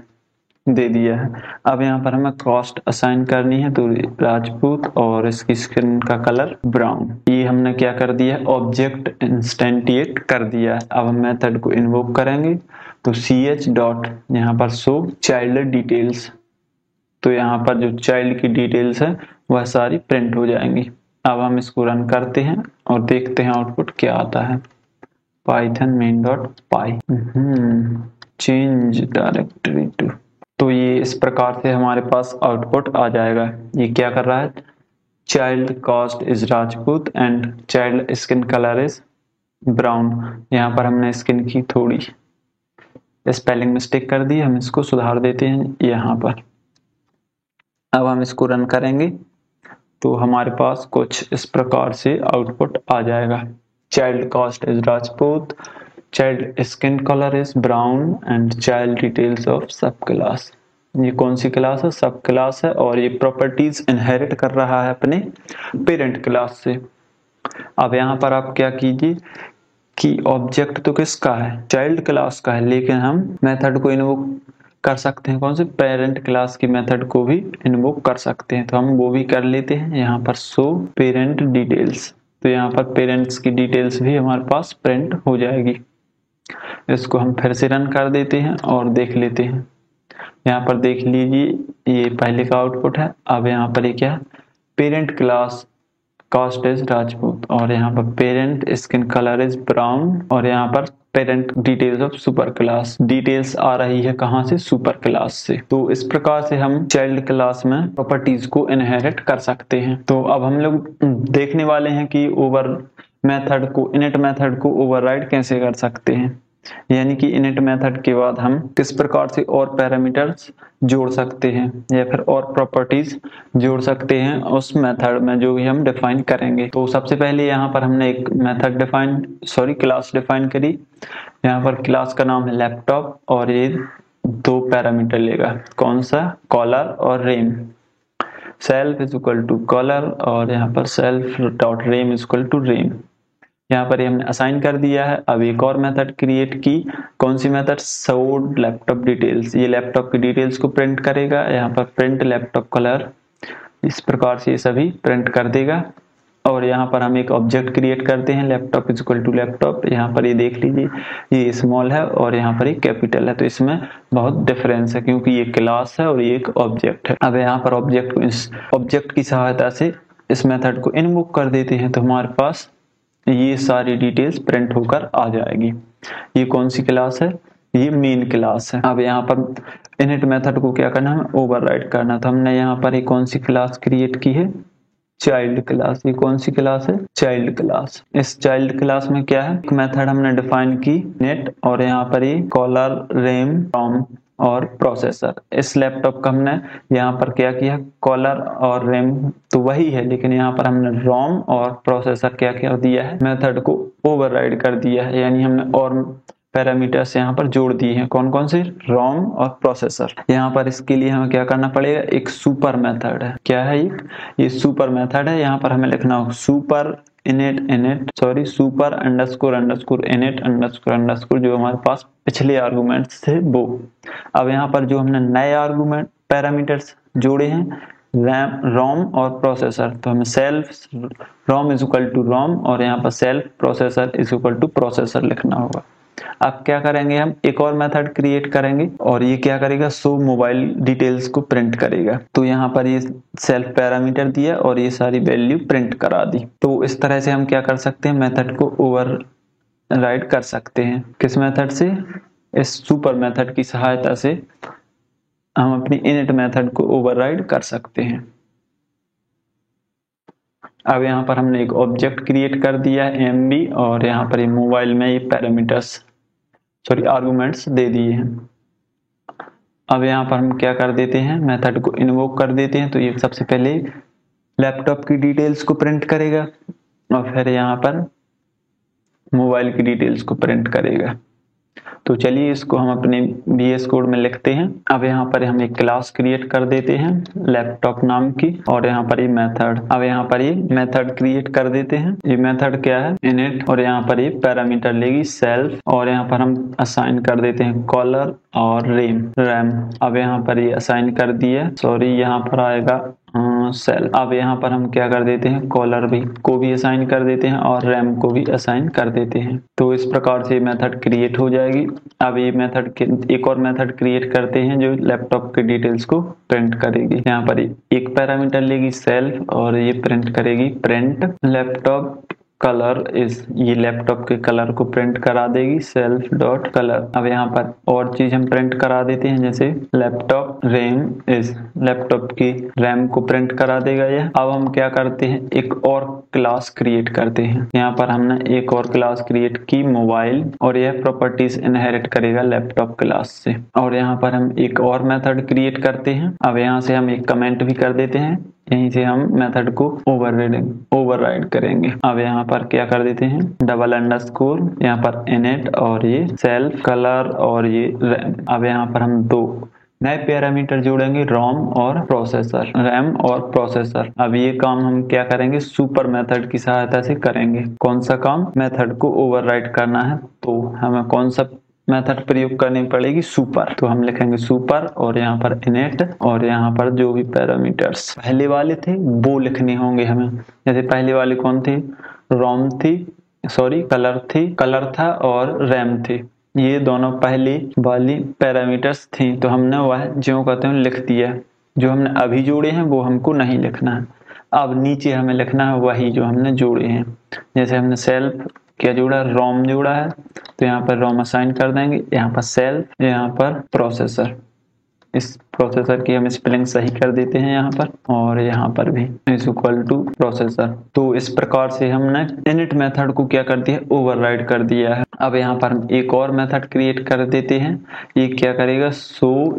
दे दिया है। अब यहाँ पर हमें कॉस्ट असाइन करनी है, तो राजपूत, और इसकी स्किन का कलर ब्राउन। ये हमने क्या कर दिया है, ऑब्जेक्ट इंस्टेंटिएट कर दिया है। अब हम मेथड को इन्वोक करेंगे, तो ch डॉट यहाँ पर शो चाइल्ड डिटेल्स, तो यहाँ पर जो चाइल्ड की डिटेल्स है वह सारी प्रिंट हो जाएंगी। अब हम इसको रन करते हैं और देखते हैं आउटपुट क्या आता है, Python main dot py change directory to. तो ये इस प्रकार से हमारे पास आउटपुट आ जाएगा। ये क्या कर रहा है, child caste is Rajput and child skin colour is brown. यहाँ पर हमने स्किन की थोड़ी स्पेलिंग मिस्टेक कर दी, हम इसको सुधार देते हैं यहाँ पर। अब हम इसको रन करेंगे तो हमारे पास कुछ इस प्रकार से आउटपुट आ जाएगा, child caste is Rajput, child skin colour is brown and child details of subclass. ये कौन सी क्लास है, सब क्लास है, और ये प्रॉपर्टीज इनहेरिट कर रहा है अपने पेरेंट क्लास से। अब यहाँ पर आप क्या कीजिए कि ऑब्जेक्ट तो किसका है, चाइल्ड क्लास का है, लेकिन हम मेथड को इन्वोक कर सकते हैं, कौन से, पेरेंट क्लास की मेथड को भी इन्वोक कर सकते हैं। तो हम वो भी कर लेते हैं, यहाँ पर शो पेरेंट डिटेल्स, तो यहाँ पर पेरेंट्स की डिटेल्स भी हमारे पास प्रिंट हो जाएगी। इसको हम फिर से रन कर देते हैं और देख लेते हैं। यहाँ पर देख लीजिए ये पहले का आउटपुट है। अब यहाँ पर ये क्या है, parent class caste is Rajput, और यहाँ पर parent skin colour is brown, और यहाँ पर parent details of super class, details आ रही है कहाँ से, सुपर क्लास से। तो इस प्रकार से हम चाइल्ड क्लास में प्रॉपर्टीज को इनहेरिट कर सकते हैं। तो अब हम लोग देखने वाले हैं कि ओवर मेथड को, इनिट मेथड को ओवरराइड कैसे कर सकते हैं, यानी कि इनिट मेथड के बाद हम किस प्रकार से और पैरामीटर्स जोड़ सकते हैं या फिर और प्रॉपर्टीज जोड़ सकते हैं उस मेथड में जो भी हम डिफाइन करेंगे। तो सबसे पहले यहाँ पर हमने एक मेथड क्लास डिफाइन करी। यहाँ पर क्लास का नाम है लैपटॉप, और ये दो पैरामीटर लेगा, कौन सा, कॉलर और RAM. Self is equal to colour, और यहाँ पर self dot RAM is equal to RAM. यहाँ पर हमने असाइन कर दिया है। अब एक और मेथड क्रिएट की, कौन सी मेथड, शो लैपटॉप डिटेल्स, ये लैपटॉप की डिटेल्स को प्रिंट करेगा। यहाँ पर प्रिंट लैपटॉप कलर, इस प्रकार से ये सभी प्रिंट कर देगा। और यहाँ पर हम एक ऑब्जेक्ट क्रिएट करते हैं, laptop is equal to laptop. यहाँ पर ये देख लीजिए ये स्मॉल है और यहाँ पर ये कैपिटल है, तो इसमें बहुत डिफरेंस है क्योंकि ये क्लास है और ये एक ऑब्जेक्ट है। अब यहाँ पर ऑब्जेक्ट को, इस ऑब्जेक्ट की सहायता से इस मेथड को इनवोक कर देते हैं, तो हमारे पास ये सारी डिटेल्स प्रिंट होकर आ जाएगी। ये कौन सी क्लास है, ये मेन क्लास है। अब यहाँ पर इनिट मेथड को क्या करना है, ओवरराइड करना। तो हमने यहाँ पर एक कौन सी क्लास क्रिएट की है, चाइल्ड क्लास। ये कौन सी क्लास है, चाइल्ड क्लास। इस चाइल्ड क्लास में क्या है, एक मेथड हमने डिफाइन की नेट, और यहाँ पर ये कॉलर, रेम, रोम और प्रोसेसर। इस लैपटॉप का हमने यहाँ पर क्या किया, कॉलर और रैम तो वही है, लेकिन यहाँ पर हमने रोम और प्रोसेसर क्या कर दिया है, मेथड को ओवरराइड कर दिया है, यानी हमने और पैरामीटर्स यहाँ पर जोड़ दिए हैं। कौन कौन से? रोम और प्रोसेसर। यहाँ पर इसके लिए हमें क्या करना पड़ेगा? एक सुपर मेथड है। क्या है ये सुपर मेथड है। यहाँ पर हमें लिखना होगा सुपर इनिट अंडरस्कोर जो हमारे पास पिछले आर्गुमेंट्स थे वो। अब यहाँ पर जो हमने नए आर्गुमेंट पैरामीटर्स जोड़े हैं रोम और प्रोसेसर, तो हमें self rom is equal to rom और यहाँ पर self processor is equal to processor लिखना होगा। अब क्या करेंगे? हम एक और मेथड क्रिएट करेंगे और ये क्या करेगा? शो मोबाइल डिटेल्स को प्रिंट करेगा। तो यहाँ पर ये सेल्फ पैरामीटर दिया और ये सारी वैल्यू प्रिंट करा दी। तो इस तरह से हम क्या कर सकते हैं? मेथड को ओवरराइड कर सकते हैं। किस मेथड से? इस सुपर मेथड की सहायता से हम अपनी इनिट मेथड को ओवरराइड कर सकते हैं। अब यहाँ पर हमने एक ऑब्जेक्ट क्रिएट कर दिया है MB और यहाँ पर ये मोबाइल में ये पैरामीटर्स आर्गुमेंट्स दे दिए हैं। अब यहाँ पर हम क्या कर देते हैं? मेथड को इन्वोक कर देते हैं। तो ये सबसे पहले लैपटॉप की डिटेल्स को प्रिंट करेगा और फिर यहाँ पर मोबाइल की डिटेल्स को प्रिंट करेगा। तो चलिए इसको हम अपने VS कोड में लिखते हैं। अब यहाँ पर हम एक क्लास क्रिएट कर देते हैं लैपटॉप नाम की और यहाँ पर ये मेथड। अब यहाँ पर ये मेथड क्रिएट कर देते हैं। ये मेथड क्या है? इनिट और यहाँ पर ये पैरामीटर लेगी सेल्फ और यहाँ पर हम असाइन कर देते हैं कॉलर और रैम। अब यहाँ पर ये असाइन कर दिया, यहाँ पर आएगा सेल। अब यहाँ पर हम क्या कर देते हैं? कॉलर को भी असाइन कर देते हैं और रैम को भी असाइन कर देते हैं। तो इस प्रकार से मेथड क्रिएट हो जाएगी। अब ये मेथड एक और मेथड क्रिएट करते हैं जो लैपटॉप के डिटेल्स को प्रिंट करेगी। यहाँ पर एक पैरामीटर लेगी सेल्फ और ये प्रिंट करेगी प्रिंट लैपटॉप कलर इज, ये लैपटॉप के कलर को प्रिंट करा देगी सेल्फ डॉट कलर। अब यहाँ पर और चीज हम प्रिंट करा देते हैं जैसे लैपटॉप रैम इज, लैपटॉप की रैम को प्रिंट करा देगा यह। अब हम क्या करते हैं? एक और क्लास क्रिएट करते हैं। यहाँ पर हमने एक और क्लास क्रिएट की मोबाइल और यह प्रॉपर्टीज इनहेरिट करेगा लैपटॉप क्लास से। और यहाँ पर हम एक और मेथड क्रिएट करते हैं। अब यहाँ से हम एक कमेंट भी कर देते हैं, यहीं से हम मेथड को ओवरराइड करेंगे। अब यहाँ पर क्या कर देते हैं? डबल अंडरस्कोर, यहाँ पर इनिट और ये सेल्फ कलर और ये रैम। अब यहाँ पर हम दो नए पैरामीटर जोड़ेंगे रोम और प्रोसेसर, रैम और प्रोसेसर। अब ये काम हम क्या करेंगे? सुपर मेथड की सहायता से करेंगे। कौन सा काम? मेथड को ओवरराइड करना है। तो हमें कौन सा मेथड प्रयोग करनी पड़ेगी? सुपर। तो हम लिखेंगे सुपर और यहाँ पर इनिट और यहाँ पर जो भी पैरामीटर्स पहले वाले थे वो लिखने होंगे हमें। जैसे पहले वाले कौन थे? रोम थी, कलर था और रैम थी। ये दोनों पहली वाली पैरामीटर्स थी, तो हमने वह जो कहते हैं लिख दिया। जो हमने अभी जोड़े हैं वो हमको नहीं लिखना है। अब नीचे हमें लिखना है वही जो हमने जोड़े हैं। जैसे हमने सेल्फ क्या जोड़ा? रोम जोड़ा है, तो यहाँ पर रोम असाइन कर देंगे, यहाँ पर सेल्फ, यहाँ पर प्रोसेसर। इस प्रोसेसर की हम स्पेलिंग सही कर देते हैं यहाँ पर और यहाँ पर भी इज इक्वल टू प्रोसेसर। तो इस प्रकार से हमने इनिट मेथड को क्या कर दिया? ओवरराइड कर दिया है। अब यहाँ पर हम एक और मेथड क्रिएट कर देते हैं। ये क्या करेगा?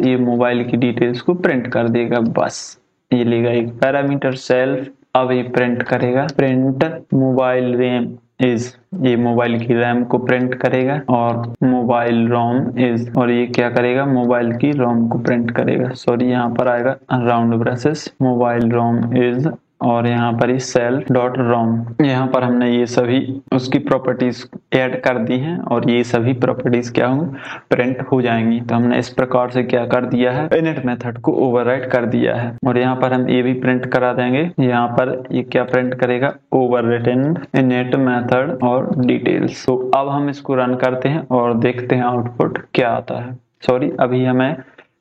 ये मोबाइल की डिटेल्स को प्रिंट कर देगा। बस ये लेगा एक पैरामीटर सेल्फ। अब ये प्रिंट करेगा प्रिंट मोबाइल रैम इज, ये मोबाइल की रैम को प्रिंट करेगा और मोबाइल रोम इज, और ये क्या करेगा? मोबाइल की रोम को प्रिंट करेगा। यहाँ पर आएगा round braces mobile ROM is और यहाँ पर ही सेल्फ डॉट रोम। यहाँ पर हमने ये सभी उसकी प्रॉपर्टीज ऐड कर दी हैं और ये सभी प्रॉपर्टीज क्या होंगी? प्रिंट हो जाएंगी। तो हमने इस प्रकार से क्या कर दिया है? इनिट मेथड को ओवरराइड कर दिया है। और यहाँ पर हम ये भी प्रिंट करा देंगे। यहाँ पर ये क्या प्रिंट करेगा? ओवररिटन इनिट मेथड और डिटेल्स। तो अब हम इसको रन करते हैं और देखते हैं आउटपुट क्या आता है। अभी हमें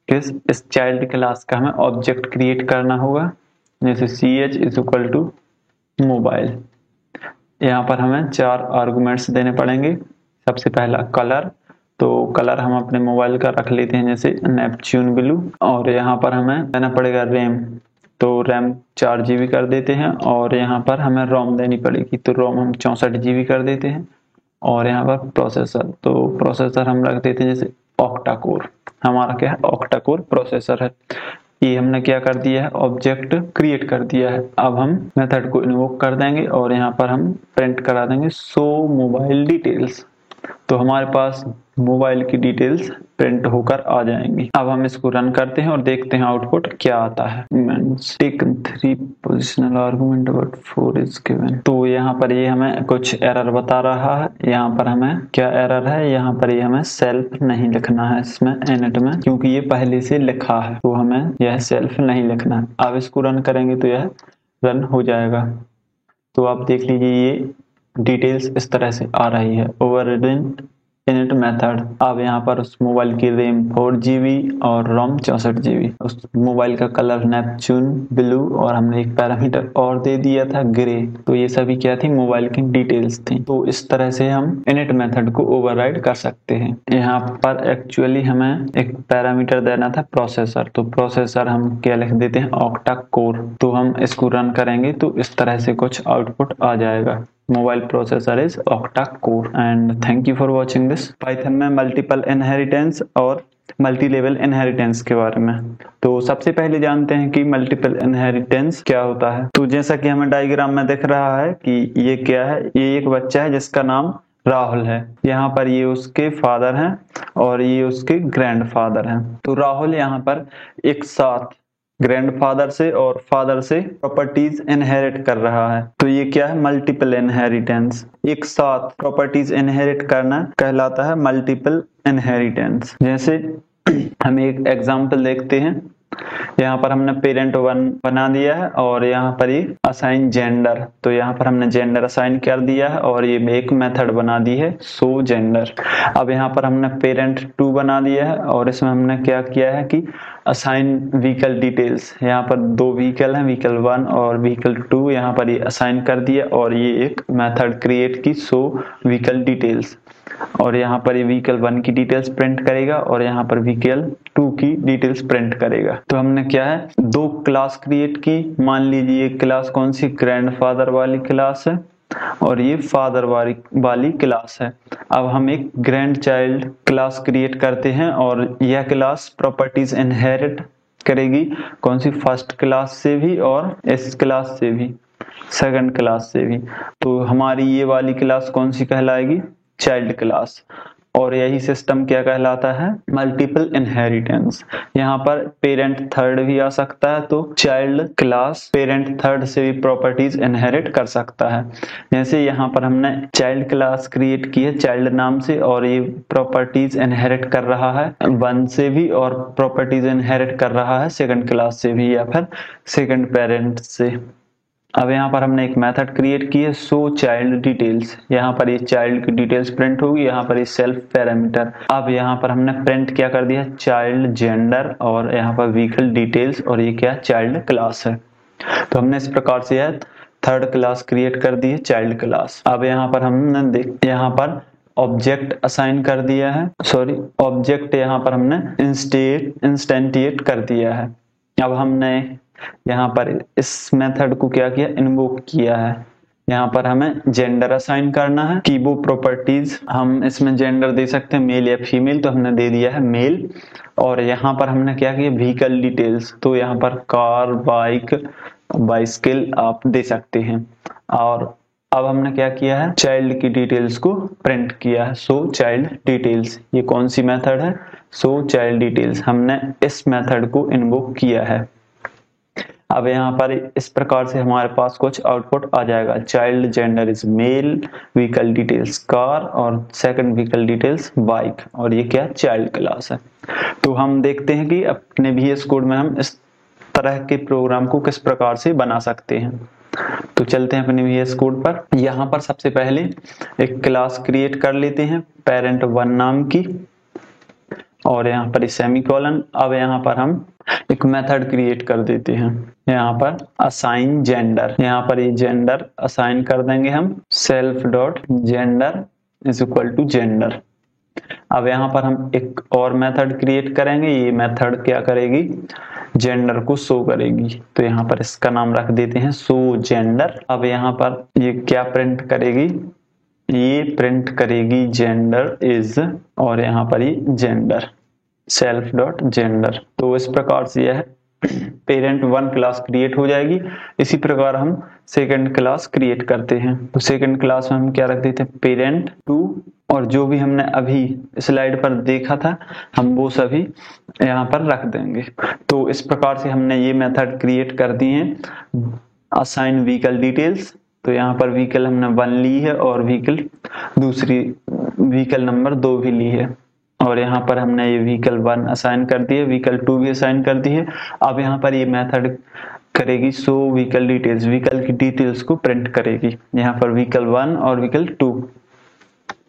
इस चाइल्ड क्लास का हमें ऑब्जेक्ट क्रिएट करना होगा। जैसे ch is equal to mobile. यहाँ पर हमें 4 आर्गुमेंट्स देने पड़ेंगे। सबसे पहला कलर, तो कलर हम अपने मोबाइल का रख लेते हैं जैसे नेपच्यून ब्लू। और यहाँ पर हमें देना पड़ेगा रैम, तो रैम 4 GB कर देते हैं। और यहाँ पर हमें रोम देनी पड़ेगी, तो रोम हम 64 GB कर देते हैं। और यहाँ पर प्रोसेसर, तो प्रोसेसर हम रख देते हैं जैसे ऑक्टा कोर। हमारा क्या है? ऑक्टा कोर प्रोसेसर है। ये हमने क्या कर दिया है? ऑब्जेक्ट क्रिएट कर दिया है। अब हम मेथड को इन्वोक कर देंगे और यहाँ पर हम प्रिंट करा देंगे शो मोबाइल डिटेल्स। तो हमारे पास मोबाइल की डिटेल्स प्रिंट होकर आ जाएंगी। अब हम इसको रन करते हैं और देखते हैं आउटपुट क्या आता है। Taken 3 positional argument but 4 is given. तो यहाँ पर ये हमें कुछ एरर बता रहा है। यहाँ पर हमें क्या एरर है, यहाँ पर ये हमें सेल्फ नहीं लिखना है इसमें इनिट में, क्योंकि ये पहले से लिखा है, तो हमें यह सेल्फ नहीं लिखना है। अब इसको रन करेंगे तो यह रन हो जाएगा। तो आप देख लीजिए ये डिटेल्स इस तरह से आ रही है। ओवररिडन इनिट मेथड। अब यहाँ पर उस मोबाइल की रैम 4GB और रोम 64GB। उस मोबाइल का कलर नेपच्यून ब्लू और हमने एक पैरामीटर और दे दिया था ग्रे। तो ये सभी क्या थी, मोबाइल की डिटेल्स थी। तो इस तरह से हम इनिट मेथड को ओवरराइड कर सकते हैं। यहाँ पर एक्चुअली हमें एक पैरामीटर देना था प्रोसेसर। तो प्रोसेसर हम क्या लिख देते हैं, ऑक्टा कोर। तो हम इसको रन करेंगे तो इस तरह से कुछ आउटपुट आ जाएगा। Mobile processor is octa core. And thank you for watching this. Python में मल्टीपल इनहेरिटेंस और मल्टी लेवल इनहेरिटेंस के बारे में। तो सबसे पहले जानते हैं कि मल्टीपल इनहेरिटेंस क्या होता है। तो जैसा कि हमें डायग्राम में दिख रहा है कि ये क्या है, ये एक बच्चा है जिसका नाम राहुल है। यहाँ पर ये उसके फादर हैं और ये उसके ग्रैंडफादर हैं। तो राहुल यहाँ पर एक साथ ग्रैंडफादर से और फादर से प्रॉपर्टीज इनहेरिट कर रहा है। तो ये क्या है, मल्टीपल इनहेरिटेंस। एक साथ प्रॉपर्टीज इनहेरिट करना कहलाता है मल्टीपल इनहेरिटेंस। जैसे हम एक एग्जांपल देखते हैं। यहाँ पर हमने पेरेंट 1 बना दिया है और यहाँ पर ये असाइन जेंडर। तो यहाँ पर हमने जेंडर असाइन कर दिया है और ये एक मेथड बना दी है शो जेंडर। अब यहाँ पर हमने पेरेंट 2 बना दिया है और इसमें हमने क्या किया है कि असाइन व्हीकल डिटेल्स। यहाँ पर 2 व्हीकल हैं, व्हीकल 1 और व्हीकल 2। यहाँ पर ये असाइन कर दिया और ये एक मेथड क्रिएट की शो व्हीकल डिटेल्स। और यहाँ पर ये व्हीकल 1 की डिटेल्स प्रिंट करेगा और यहाँ पर व्हीकल 2 की डिटेल्स प्रिंट करेगा। तो हमने क्या है, 2 क्लास क्रिएट की। मान लीजिए क्लास कौन सी, ग्रैंडफादर वाली क्लास है और ये फादर वाली क्लास है। अब हम एक ग्रैंड चाइल्ड क्लास क्रिएट करते हैं और यह क्लास प्रॉपर्टीज इनहेरिट करेगी। कौन सी, फर्स्ट क्लास से भी और इस क्लास से भी, सेकंड क्लास से भी। तो हमारी ये वाली क्लास कौन सी कहलाएगी, चाइल्ड क्लास। और यही सिस्टम क्या कहलाता है, मल्टीपल इनहेरिटेंस। यहाँ पर पेरेंट 3rd भी आ सकता है, तो चाइल्ड क्लास पेरेंट 3rd से भी प्रॉपर्टीज इनहेरिट कर सकता है। जैसे यहाँ पर हमने चाइल्ड क्लास क्रिएट की है चाइल्ड नाम से और ये प्रॉपर्टीज इनहेरिट कर रहा है 1 से भी और प्रॉपर्टीज इनहेरिट कर रहा है सेकंड क्लास से भी या फिर सेकंड पेरेंट से। अब यहाँ पर हमने एक मेथड क्रिएट की है शो चाइल्ड डिटेल्स। यहाँ पर ये चाइल्ड की डिटेल्स प्रिंट होगी, यहाँ पर ये सेल्फ पैरामीटर। अब यहाँ पर हमने प्रिंट क्या कर दिया, चाइल्ड जेंडर और यहाँ पर व्हीकल डिटेल्स और ये क्या चाइल्ड क्लास है। तो हमने इस प्रकार से यह 3rd क्लास क्रिएट कर दी है चाइल्ड क्लास। अब यहाँ पर हमने यहाँ पर ऑब्जेक्ट असाइन कर दिया है, ऑब्जेक्ट यहाँ पर हमने इंस्टेंटिएट कर दिया है। अब हमने यहाँ पर इस मेथड को क्या किया, इन्वोक किया है। यहाँ पर हमें जेंडर असाइन करना है कि वो प्रॉपर्टीज हम इसमें जेंडर दे सकते हैं मेल या फीमेल, तो हमने दे दिया है मेल। और यहाँ पर हमने क्या किया, व्हीकल डिटेल्स। तो यहाँ पर कार, बाइक, बाइसिकल आप दे सकते हैं। और अब हमने क्या किया है, चाइल्ड की डिटेल्स को प्रिंट किया है शो चाइल्ड डिटेल्स। ये कौन सी मेथड है, शो चाइल्ड डिटेल्स। हमने इस मेथड को इन्वोक किया है। अब यहाँ पर इस प्रकार से हमारे पास कुछ आउटपुट आ जाएगा। Child gender is male, vehicle details car और सेकंड व्हीकल डिटेल्स बाइक और ये क्या चाइल्ड क्लास है। तो हम देखते हैं कि अपने VS कोड में हम इस तरह के प्रोग्राम को किस प्रकार से बना सकते हैं। तो चलते हैं अपने VS कोड पर। यहाँ पर सबसे पहले एक क्लास क्रिएट कर लेते हैं पेरेंट 1 नाम की और यहाँ पर सेमीकोलन। अब यहाँ पर हम एक मेथड क्रिएट कर देते हैं, यहाँ पर असाइन जेंडर। यहाँ पर ये जेंडर असाइन कर देंगे हम self dot gender is equal to gender. अब यहाँ पर हम एक और मेथड क्रिएट करेंगे। ये मेथड क्या करेगी, जेंडर को शो करेगी। तो यहाँ पर इसका नाम रख देते हैं शो जेंडर। अब यहाँ पर ये क्या प्रिंट करेगी, ये प्रिंट करेगी जेंडर इज और यहाँ पर ये जेंडर सेल्फ डॉट जेंडर। तो इस प्रकार से यह पेरेंट 1 क्लास क्रिएट हो जाएगी। इसी प्रकार हम सेकंड क्लास क्रिएट करते हैं। तो सेकंड क्लास में हम क्या रख देते हैं, पेरेंट 2 और जो भी हमने अभी स्लाइड पर देखा था हम वो सभी यहाँ पर रख देंगे। तो इस प्रकार से हमने ये मेथड क्रिएट कर दी है। असाइन व्हीकल डिटेल्स, तो यहाँ पर व्हीकल हमने 1 ली है और दूसरी व्हीकल नंबर 2 भी ली है, और यहाँ पर हमने ये व्हीकल 1 असाइन कर दी है, व्हीकल 2 भी असाइन कर दी है। अब यहाँ पर ये मेथड करेगी शो व्हीकल डिटेल्स, व्हीकल की डिटेल्स को प्रिंट करेगी, यहाँ पर व्हीकल 1 और व्हीकल 2।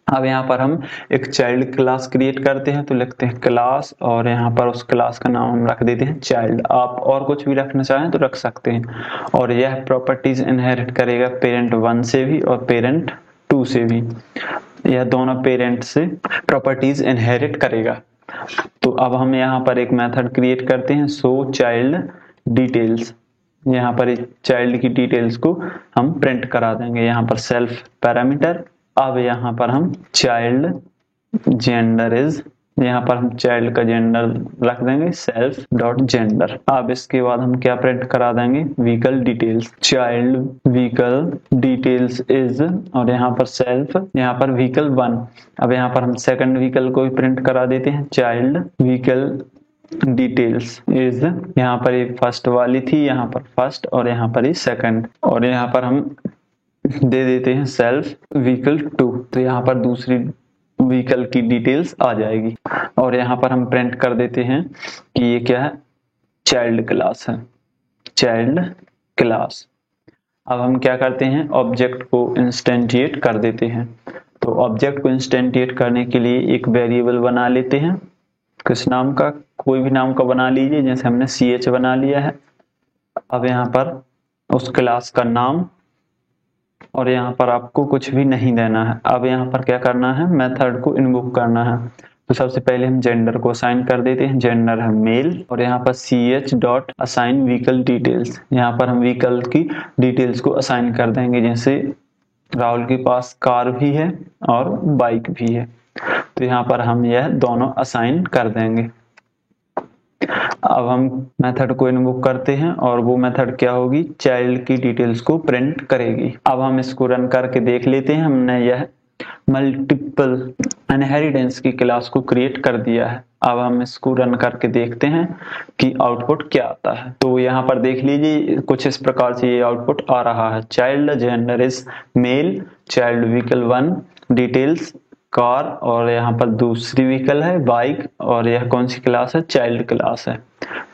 अब यहाँ पर हम एक चाइल्ड क्लास क्रिएट करते हैं, तो लिखते हैं क्लास और यहाँ पर उस क्लास का नाम हम रख देते हैं चाइल्ड। आप और कुछ भी रखना चाहें तो रख सकते हैं। और यह प्रॉपर्टीज इनहेरिट करेगा पेरेंट 1 से भी और पेरेंट 2 से भी, यह दोनों पेरेंट से प्रॉपर्टीज इनहेरिट करेगा। तो अब हम यहाँ पर एक मेथड क्रिएट करते हैं शो चाइल्ड डिटेल्स, यहाँ पर चाइल्ड की डिटेल्स को हम प्रिंट करा देंगे, यहाँ पर सेल्फ पैरामीटर। अब यहाँ पर हम चाइल्ड जेंडर इज, यहाँ पर हम चाइल्ड का जेंडर रख देंगे सेल्फ डॉट जेंडर। अब इसके बाद हम क्या प्रिंट करा देंगे, vehicle details, child vehicle details is, और यहाँ पर सेल्फ, यहाँ पर व्हीकल 1। अब यहाँ पर हम सेकंड व्हीकल को भी प्रिंट करा देते हैं, चाइल्ड व्हीकल डिटेल्स इज, यहाँ पर ये फर्स्ट वाली थी, यहाँ पर फर्स्ट और यहाँ पर ये सेकंड, और यहाँ पर हम दे देते हैं सेल्फ व्हीकल 2, तो यहाँ पर दूसरी व्हीकल की डिटेल्स आ जाएगी। और यहाँ पर हम प्रिंट कर देते हैं कि ये क्या है, चाइल्ड क्लास है, चाइल्ड क्लास। अब हम क्या करते हैं, ऑब्जेक्ट को इंस्टेंटिएट कर देते हैं। तो ऑब्जेक्ट को इंस्टेंटिएट करने के लिए एक वेरिएबल बना लेते हैं, किस नाम का, कोई भी नाम का बना लीजिए, जैसे हमने ch बना लिया है। अब यहाँ पर उस क्लास का नाम, और यहाँ पर आपको कुछ भी नहीं देना है। अब यहाँ पर क्या करना है, मेथड को इन्वोक करना है। तो सबसे पहले हम जेंडर को असाइन कर देते हैं, जेंडर है मेल, और यहाँ पर ch dot assign vehicle details, यहाँ पर हम व्हीकल की डिटेल्स को असाइन कर देंगे, जैसे राहुल के पास कार भी है और बाइक भी है, तो यहाँ पर हम यह दोनों असाइन कर देंगे। अब हम मेथड को इन्वोक करते हैं और वो मेथड क्या होगी, चाइल्ड की डिटेल्स को प्रिंट करेगी। अब हम इसको रन करके देख लेते हैं, हमने यह मल्टीपल इनहेरिटेंस की क्लास को क्रिएट कर दिया है। अब हम इसको रन करके देखते हैं कि आउटपुट क्या आता है। तो यहाँ पर देख लीजिए कुछ इस प्रकार से ये आउटपुट आ रहा है, child gender is male, child vehicle 1 details car, और यहाँ पर दूसरी व्हीकल है बाइक, और यह कौन सी क्लास है, चाइल्ड क्लास है।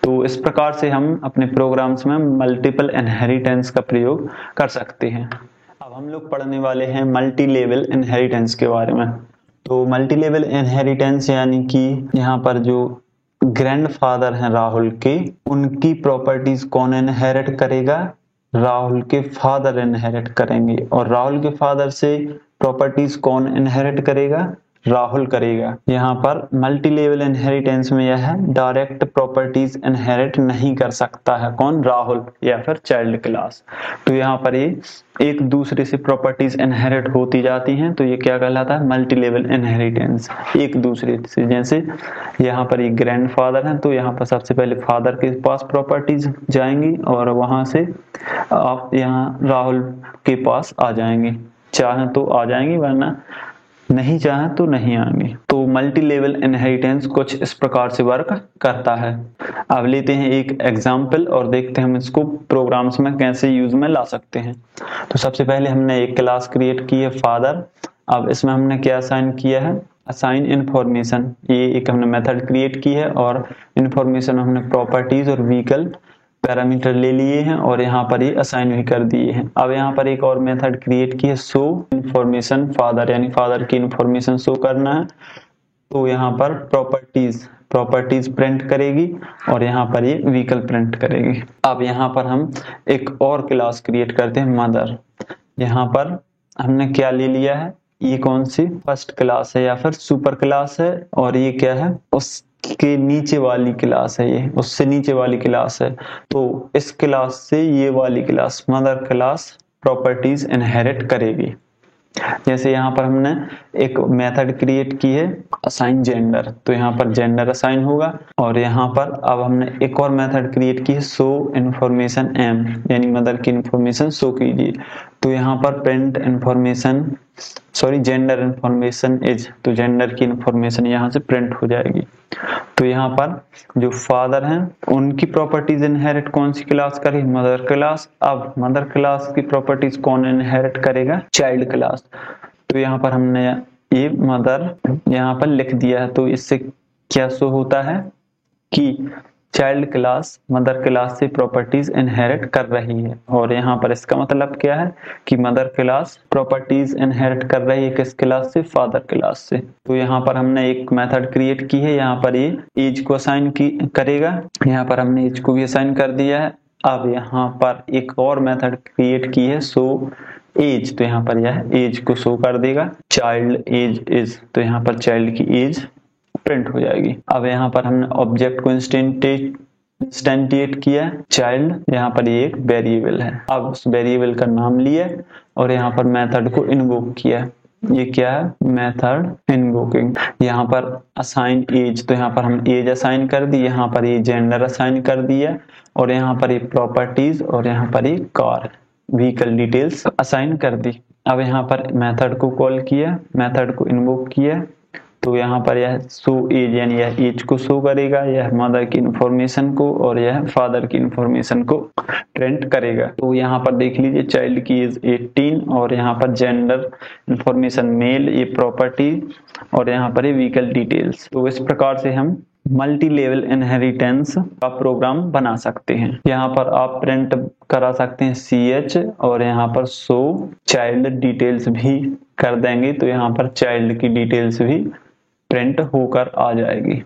तो इस प्रकार से हम अपने प्रोग्राम्स में मल्टीपल इनहेरिटेंस का प्रयोग कर सकते हैं। अब हम लोग पढ़ने वाले हैं मल्टी लेवल इनहेरिटेंस के बारे में। तो मल्टी लेवल इनहेरिटेंस यानी कि यहाँ पर जो ग्रैंडफादर हैं राहुल के, उनकी प्रॉपर्टीज कौन इनहेरिट करेगा, राहुल के फादर इनहेरिट करेंगे, और राहुल के फादर से प्रॉपर्टीज कौन इनहेरिट करेगा, राहुल करेगा। यहाँ पर मल्टी लेवल इनहेरिटेंस में यह है डायरेक्ट प्रॉपर्टीज इनहेरिट नहीं कर सकता है, कौन, राहुल या फिर चाइल्ड क्लास। तो यहाँ पर ये एक दूसरे से प्रॉपर्टीज इनहेरिट होती जाती हैं, तो ये क्या कहलाता है, मल्टी लेवल इनहेरिटेंस, एक दूसरे से। जैसे यहाँ पर ये ग्रैंडफादर है, तो यहाँ पर सबसे पहले फादर के पास प्रॉपर्टीज जाएंगी और वहां से आप यहाँ राहुल के पास आ जाएंगे, चाहे तो आ जाएंगी वरना नहीं चाहे तो नहीं आएंगे। तो मल्टी लेवल इनहेरिटेंस कुछ इस प्रकार से वर्क करता है। अब लेते हैं एक एग्जांपल और देखते हैं हम इसको प्रोग्राम्स में कैसे यूज में ला सकते हैं। तो सबसे पहले हमने एक क्लास क्रिएट की है फादर। अब इसमें हमने क्या असाइन किया है, असाइन इन्फॉर्मेशन, ये एक हमने मेथड क्रिएट की है और इन्फॉर्मेशन हमने प्रॉपर्टीज और व्हीकल पैरामीटर ले लिए हैं और यहाँ पर ये असाइन भी कर दिए हैं। अब यहाँ पर एक और मेथड क्रिएट की है शो इन्फॉर्मेशन फादर, यानी फादर की इन्फॉर्मेशन शो करना है। तो यहाँ पर प्रॉपर्टीज प्रिंट करेगी और यहाँ पर ये व्हीकल प्रिंट करेगी। अब यहाँ पर हम एक और क्लास क्रिएट करते हैं मदर। यहाँ पर हमने क्या ले लिया है, ये कौन सी फर्स्ट क्लास है या फिर सुपर क्लास है, और ये क्या है, उसके नीचे वाली क्लास है, ये उससे नीचे वाली क्लास है। तो इस क्लास से ये वाली class mother class properties inherit करेगी। जैसे यहाँ पर हमने एक मेथड क्रिएट की है असाइन जेंडर, तो यहाँ पर जेंडर असाइन होगा। और यहाँ पर अब हमने एक और मेथड क्रिएट की है शो इन्फॉर्मेशन एम, यानी मदर की इन्फॉर्मेशन शो कीजिए। तो यहाँ पर print information gender information is, तो जेंडर की इंफॉर्मेशन यहाँ से प्रिंट हो जाएगी। तो यहाँ पर जो फादर हैं उनकी प्रॉपर्टीज इनहेरिट कौन सी क्लास करेगी, मदर क्लास। अब मदर क्लास की प्रॉपर्टीज कौन इनहेरिट करेगा, चाइल्ड क्लास। तो यहाँ पर हमने ये मदर यहाँ पर लिख दिया है, तो इससे क्या शो होता है कि चाइल्ड क्लास मदर क्लास से प्रॉपर्टीज इनहेरिट कर रही है। और यहाँ पर इसका मतलब क्या है कि मदर क्लास प्रॉपर्टीज इनहेरिट कर रही है किस क्लास से, फादर क्लास से। तो यहाँ पर हमने एक मेथड क्रिएट की है, यहाँ पर ये एज को असाइन करेगा, यहाँ पर हमने एज को भी असाइन कर दिया है। अब यहाँ पर एक और मेथड क्रिएट की है शो एज, तो यहाँ पर यह एज को शो कर देगा, चाइल्ड एज इज, तो यहाँ पर चाइल्ड की एज प्रिंट हो जाएगी। अब यहाँ पर हमने ऑब्जेक्ट को इंस्टेंटिएट किया, चाइल्ड, यहाँ पर ये एक वेरिएबल है। अब उस वेरिएबल का नाम लिया और यहाँ पर मेथड को इन्वोक किया। ये क्या है, मेथड इन्वोकिंग। यहाँ पर असाइन एज, तो यहाँ पर हम एज असाइन कर दी, यहाँ पर ये जेंडर असाइन कर दिया, और यहाँ पर ये प्रॉपर्टीज, और यहाँ पर ये कार व्हीकल डिटेल्स असाइन कर दी। अब यहाँ पर मेथड को कॉल किया, मेथड को इन्वोक किया, तो यहाँ पर यह शो एज यानी यह एज को शो करेगा, यह मदर की इंफॉर्मेशन को और यह फादर की इंफॉर्मेशन को प्रिंट करेगा। तो यहाँ पर देख लीजिए चाइल्ड की एज 18 और यहाँ पर जेंडर इंफॉर्मेशन मेल, ये प्रॉपर्टी, और यहाँ पर ये व्हीकल डिटेल्स। तो इस प्रकार से हम मल्टी लेवल इनहेरिटेंस का प्रोग्राम बना सकते हैं। यहाँ पर आप प्रिंट करा सकते हैं CH और यहाँ पर शो चाइल्ड डिटेल्स भी कर देंगे, तो यहाँ पर चाइल्ड की डिटेल्स भी प्रिंट होकर आ जाएगी।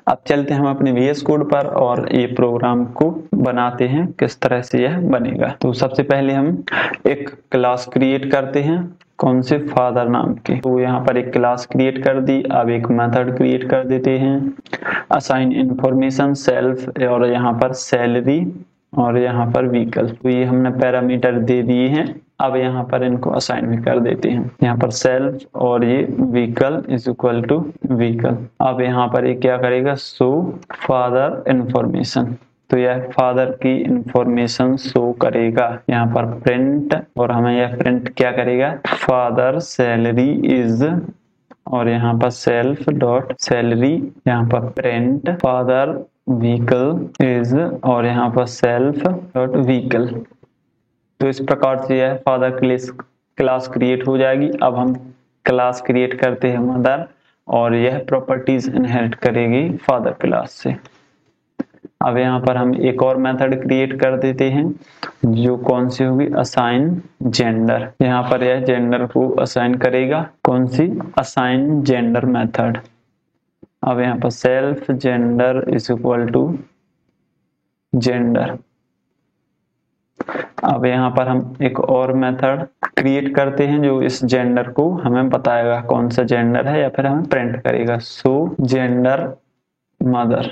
अब चलते हैं हम अपने VS कोड पर और ये प्रोग्राम को बनाते हैं, किस तरह से यह बनेगा। तो सबसे पहले हम एक क्लास क्रिएट करते हैं, कौन से, फादर नाम की। तो यहाँ पर एक क्लास क्रिएट कर दी। अब एक मेथड क्रिएट कर देते हैं, असाइन इंफॉर्मेशन सेल्फ, और यहाँ पर सैलरी, और यहाँ पर व्हीकल। तो ये हमने पैरामीटर दे दिए हैं। अब यहाँ पर इनको असाइन भी कर देते हैं, यहाँ पर सेल्फ और ये vehicle is equal to vehicle. अब यहाँ पर ये क्या करेगा, शो फादर इंफॉर्मेशन, तो यह फादर की इंफॉर्मेशन शो करेगा। यहाँ पर प्रिंट, और हमें यह प्रिंट क्या करेगा, फादर सैलरी इज, और यहाँ पर सेल्फ डॉट सैलरी, यहाँ पर प्रिंट फादर व्हीकल इज, और यहाँ पर सेल्फ डॉट व्हीकल। तो इस प्रकार से यह फादर क्लास क्रिएट हो जाएगी। अब हम क्लास क्रिएट करते हैं मदर, और यह प्रॉपर्टीज इनहेरिट करेगी फादर क्लास से। अब यहाँ पर हम एक और मेथड क्रिएट कर देते हैं, जो कौन सी होगी, असाइन जेंडर। यहाँ पर यह जेंडर को असाइन करेगा, कौन सी, असाइन जेंडर मेथड। अब यहाँ पर self gender is equal to gender. अब यहाँ पर हम एक और मेथड क्रिएट करते हैं जो इस जेंडर को हमें बताएगा कौन सा जेंडर है, या फिर हमें प्रिंट करेगा शो जेंडर मदर,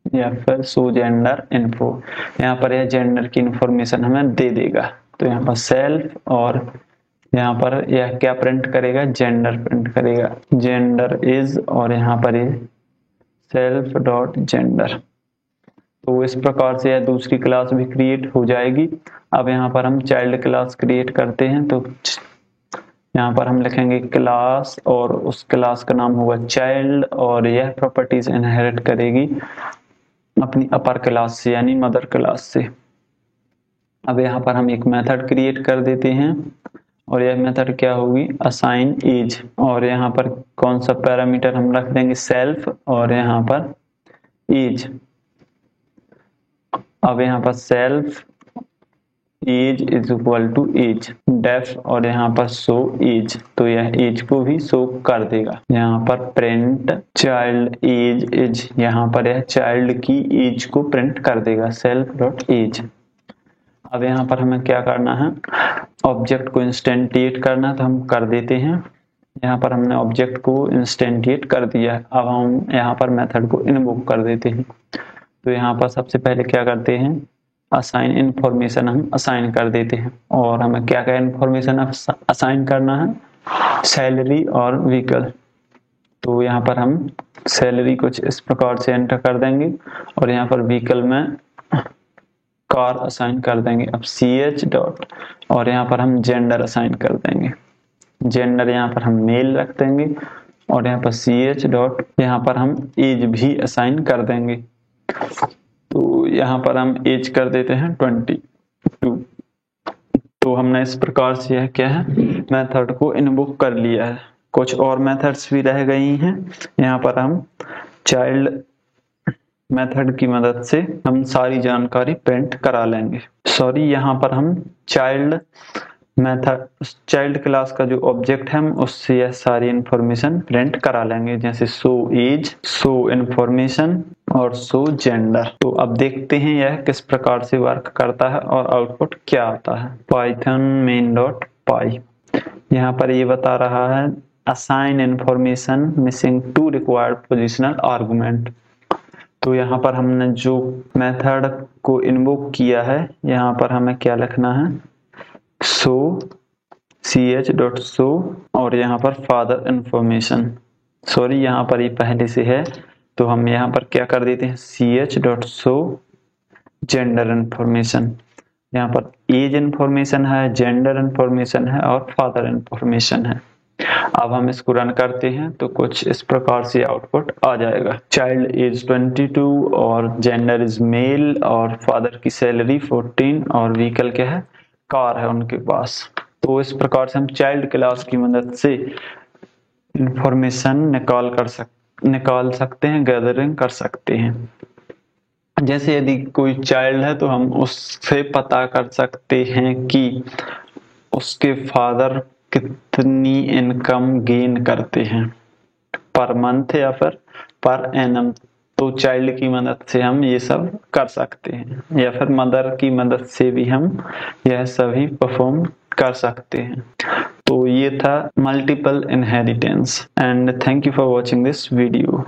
या फिर शो जेंडर इन्फो। यहाँ पर यह जेंडर की इंफॉर्मेशन हमें दे देगा। तो यहाँ पर सेल्फ, और यहाँ पर यह क्या प्रिंट करेगा, जेंडर प्रिंट करेगा, जेंडर इज, और यहाँ पर ये सेल्फ डॉट जेंडर। तो इस प्रकार से यह दूसरी क्लास भी क्रिएट हो जाएगी। अब यहाँ पर हम चाइल्ड क्लास क्रिएट करते हैं, तो यहाँ पर हम लिखेंगे क्लास, और उस क्लास का नाम होगा चाइल्ड, और यह प्रॉपर्टीज इनहेरिट करेगी अपनी अपर क्लास से, यानी मदर क्लास से। अब यहाँ पर हम एक मेथड क्रिएट कर देते हैं, और यह मेथड क्या होगी, असाइन एज, और यहाँ पर कौन सा पैरामीटर हम रख देंगे, सेल्फ, और यहाँ पर एज। अब यहाँ पर self age is equal to age def, और यहाँ पर शो एज, तो यह एज को भी शो कर देगा। यहाँ पर प्रिंट चाइल्ड एज इज, यहाँ पर यह चाइल्ड की एज को प्रिंट कर देगा, सेल्फ डॉट एज। अब यहाँ पर हमें क्या करना है, ऑब्जेक्ट को इंस्टेंटिएट करना, तो हम कर देते हैं। यहाँ पर हमने ऑब्जेक्ट को इंस्टेंटिएट कर दिया है। अब हम यहाँ पर मेथड को इन्वोक कर देते हैं। तो यहाँ पर सबसे पहले क्या करते हैं, असाइन इंफॉर्मेशन हम असाइन कर देते हैं, और हमें क्या क्या इंफॉर्मेशन असाइन करना है, सैलरी और व्हीकल। तो यहाँ पर हम सैलरी कुछ इस प्रकार से एंटर कर देंगे, और यहाँ पर व्हीकल में कार असाइन कर देंगे। अब ch डॉट और यहाँ पर हम जेंडर असाइन कर देंगे। जेंडर यहाँ पर हम मेल रख देंगे और यहाँ पर ch डॉट यहाँ पर हम एज भी असाइन कर देंगे। तो यहाँ पर हम एज कर देते हैं 22। तो हमने इस प्रकार से यह क्या है मेथड को इन्वोक कर लिया है। कुछ और मेथड्स भी रह गई हैं। यहाँ पर हम चाइल्ड मेथड की मदद से हम सारी जानकारी प्रिंट करा लेंगे। सॉरी, यहाँ पर हम चाइल्ड मेथड चाइल्ड क्लास का जो ऑब्जेक्ट है हम उससे यह सारी इंफॉर्मेशन प्रिंट करा लेंगे, जैसे शो एज, शो इंफॉर्मेशन और शो जेंडर। तो अब देखते हैं यह किस प्रकार से वर्क करता है और आउटपुट क्या आता है। पाइथन मेन डॉट पाई यहाँ पर ये बता रहा है assign information missing 2 required positional argument. तो यहाँ पर हमने जो मेथड को इन्वोक किया है यहाँ पर हमें क्या लिखना है, शो ch डॉट शो और यहाँ पर फादर इंफॉर्मेशन। सॉरी, यहाँ पर ये पहले से है तो हम यहाँ पर क्या कर देते हैं ch dot show gender information. यहाँ पर एज इंफॉर्मेशन है, जेंडर इंफॉर्मेशन है और फादर इंफॉर्मेशन है। अब हम इसको रन करते हैं तो कुछ इस प्रकार से आउटपुट आ जाएगा। चाइल्ड एज 22 और जेंडर इज मेल और फादर की सैलरी 14 और व्हीकल क्या है, कार है उनके पास। तो इस प्रकार से हम चाइल्ड क्लास की मदद से इंफॉर्मेशन निकाल सकते हैं, गैदरिंग कर सकते हैं। जैसे यदि कोई चाइल्ड है तो हम उससे पता कर सकते हैं कि उसके फादर कितनी इनकम गेन करते हैं पर मंथ या फिर पर एनम। तो चाइल्ड की मदद से हम ये सब कर सकते हैं या फिर मदर की मदद से भी हम यह सभी परफॉर्म कर सकते हैं। तो ये था multiple inheritance and thank you for watching this video.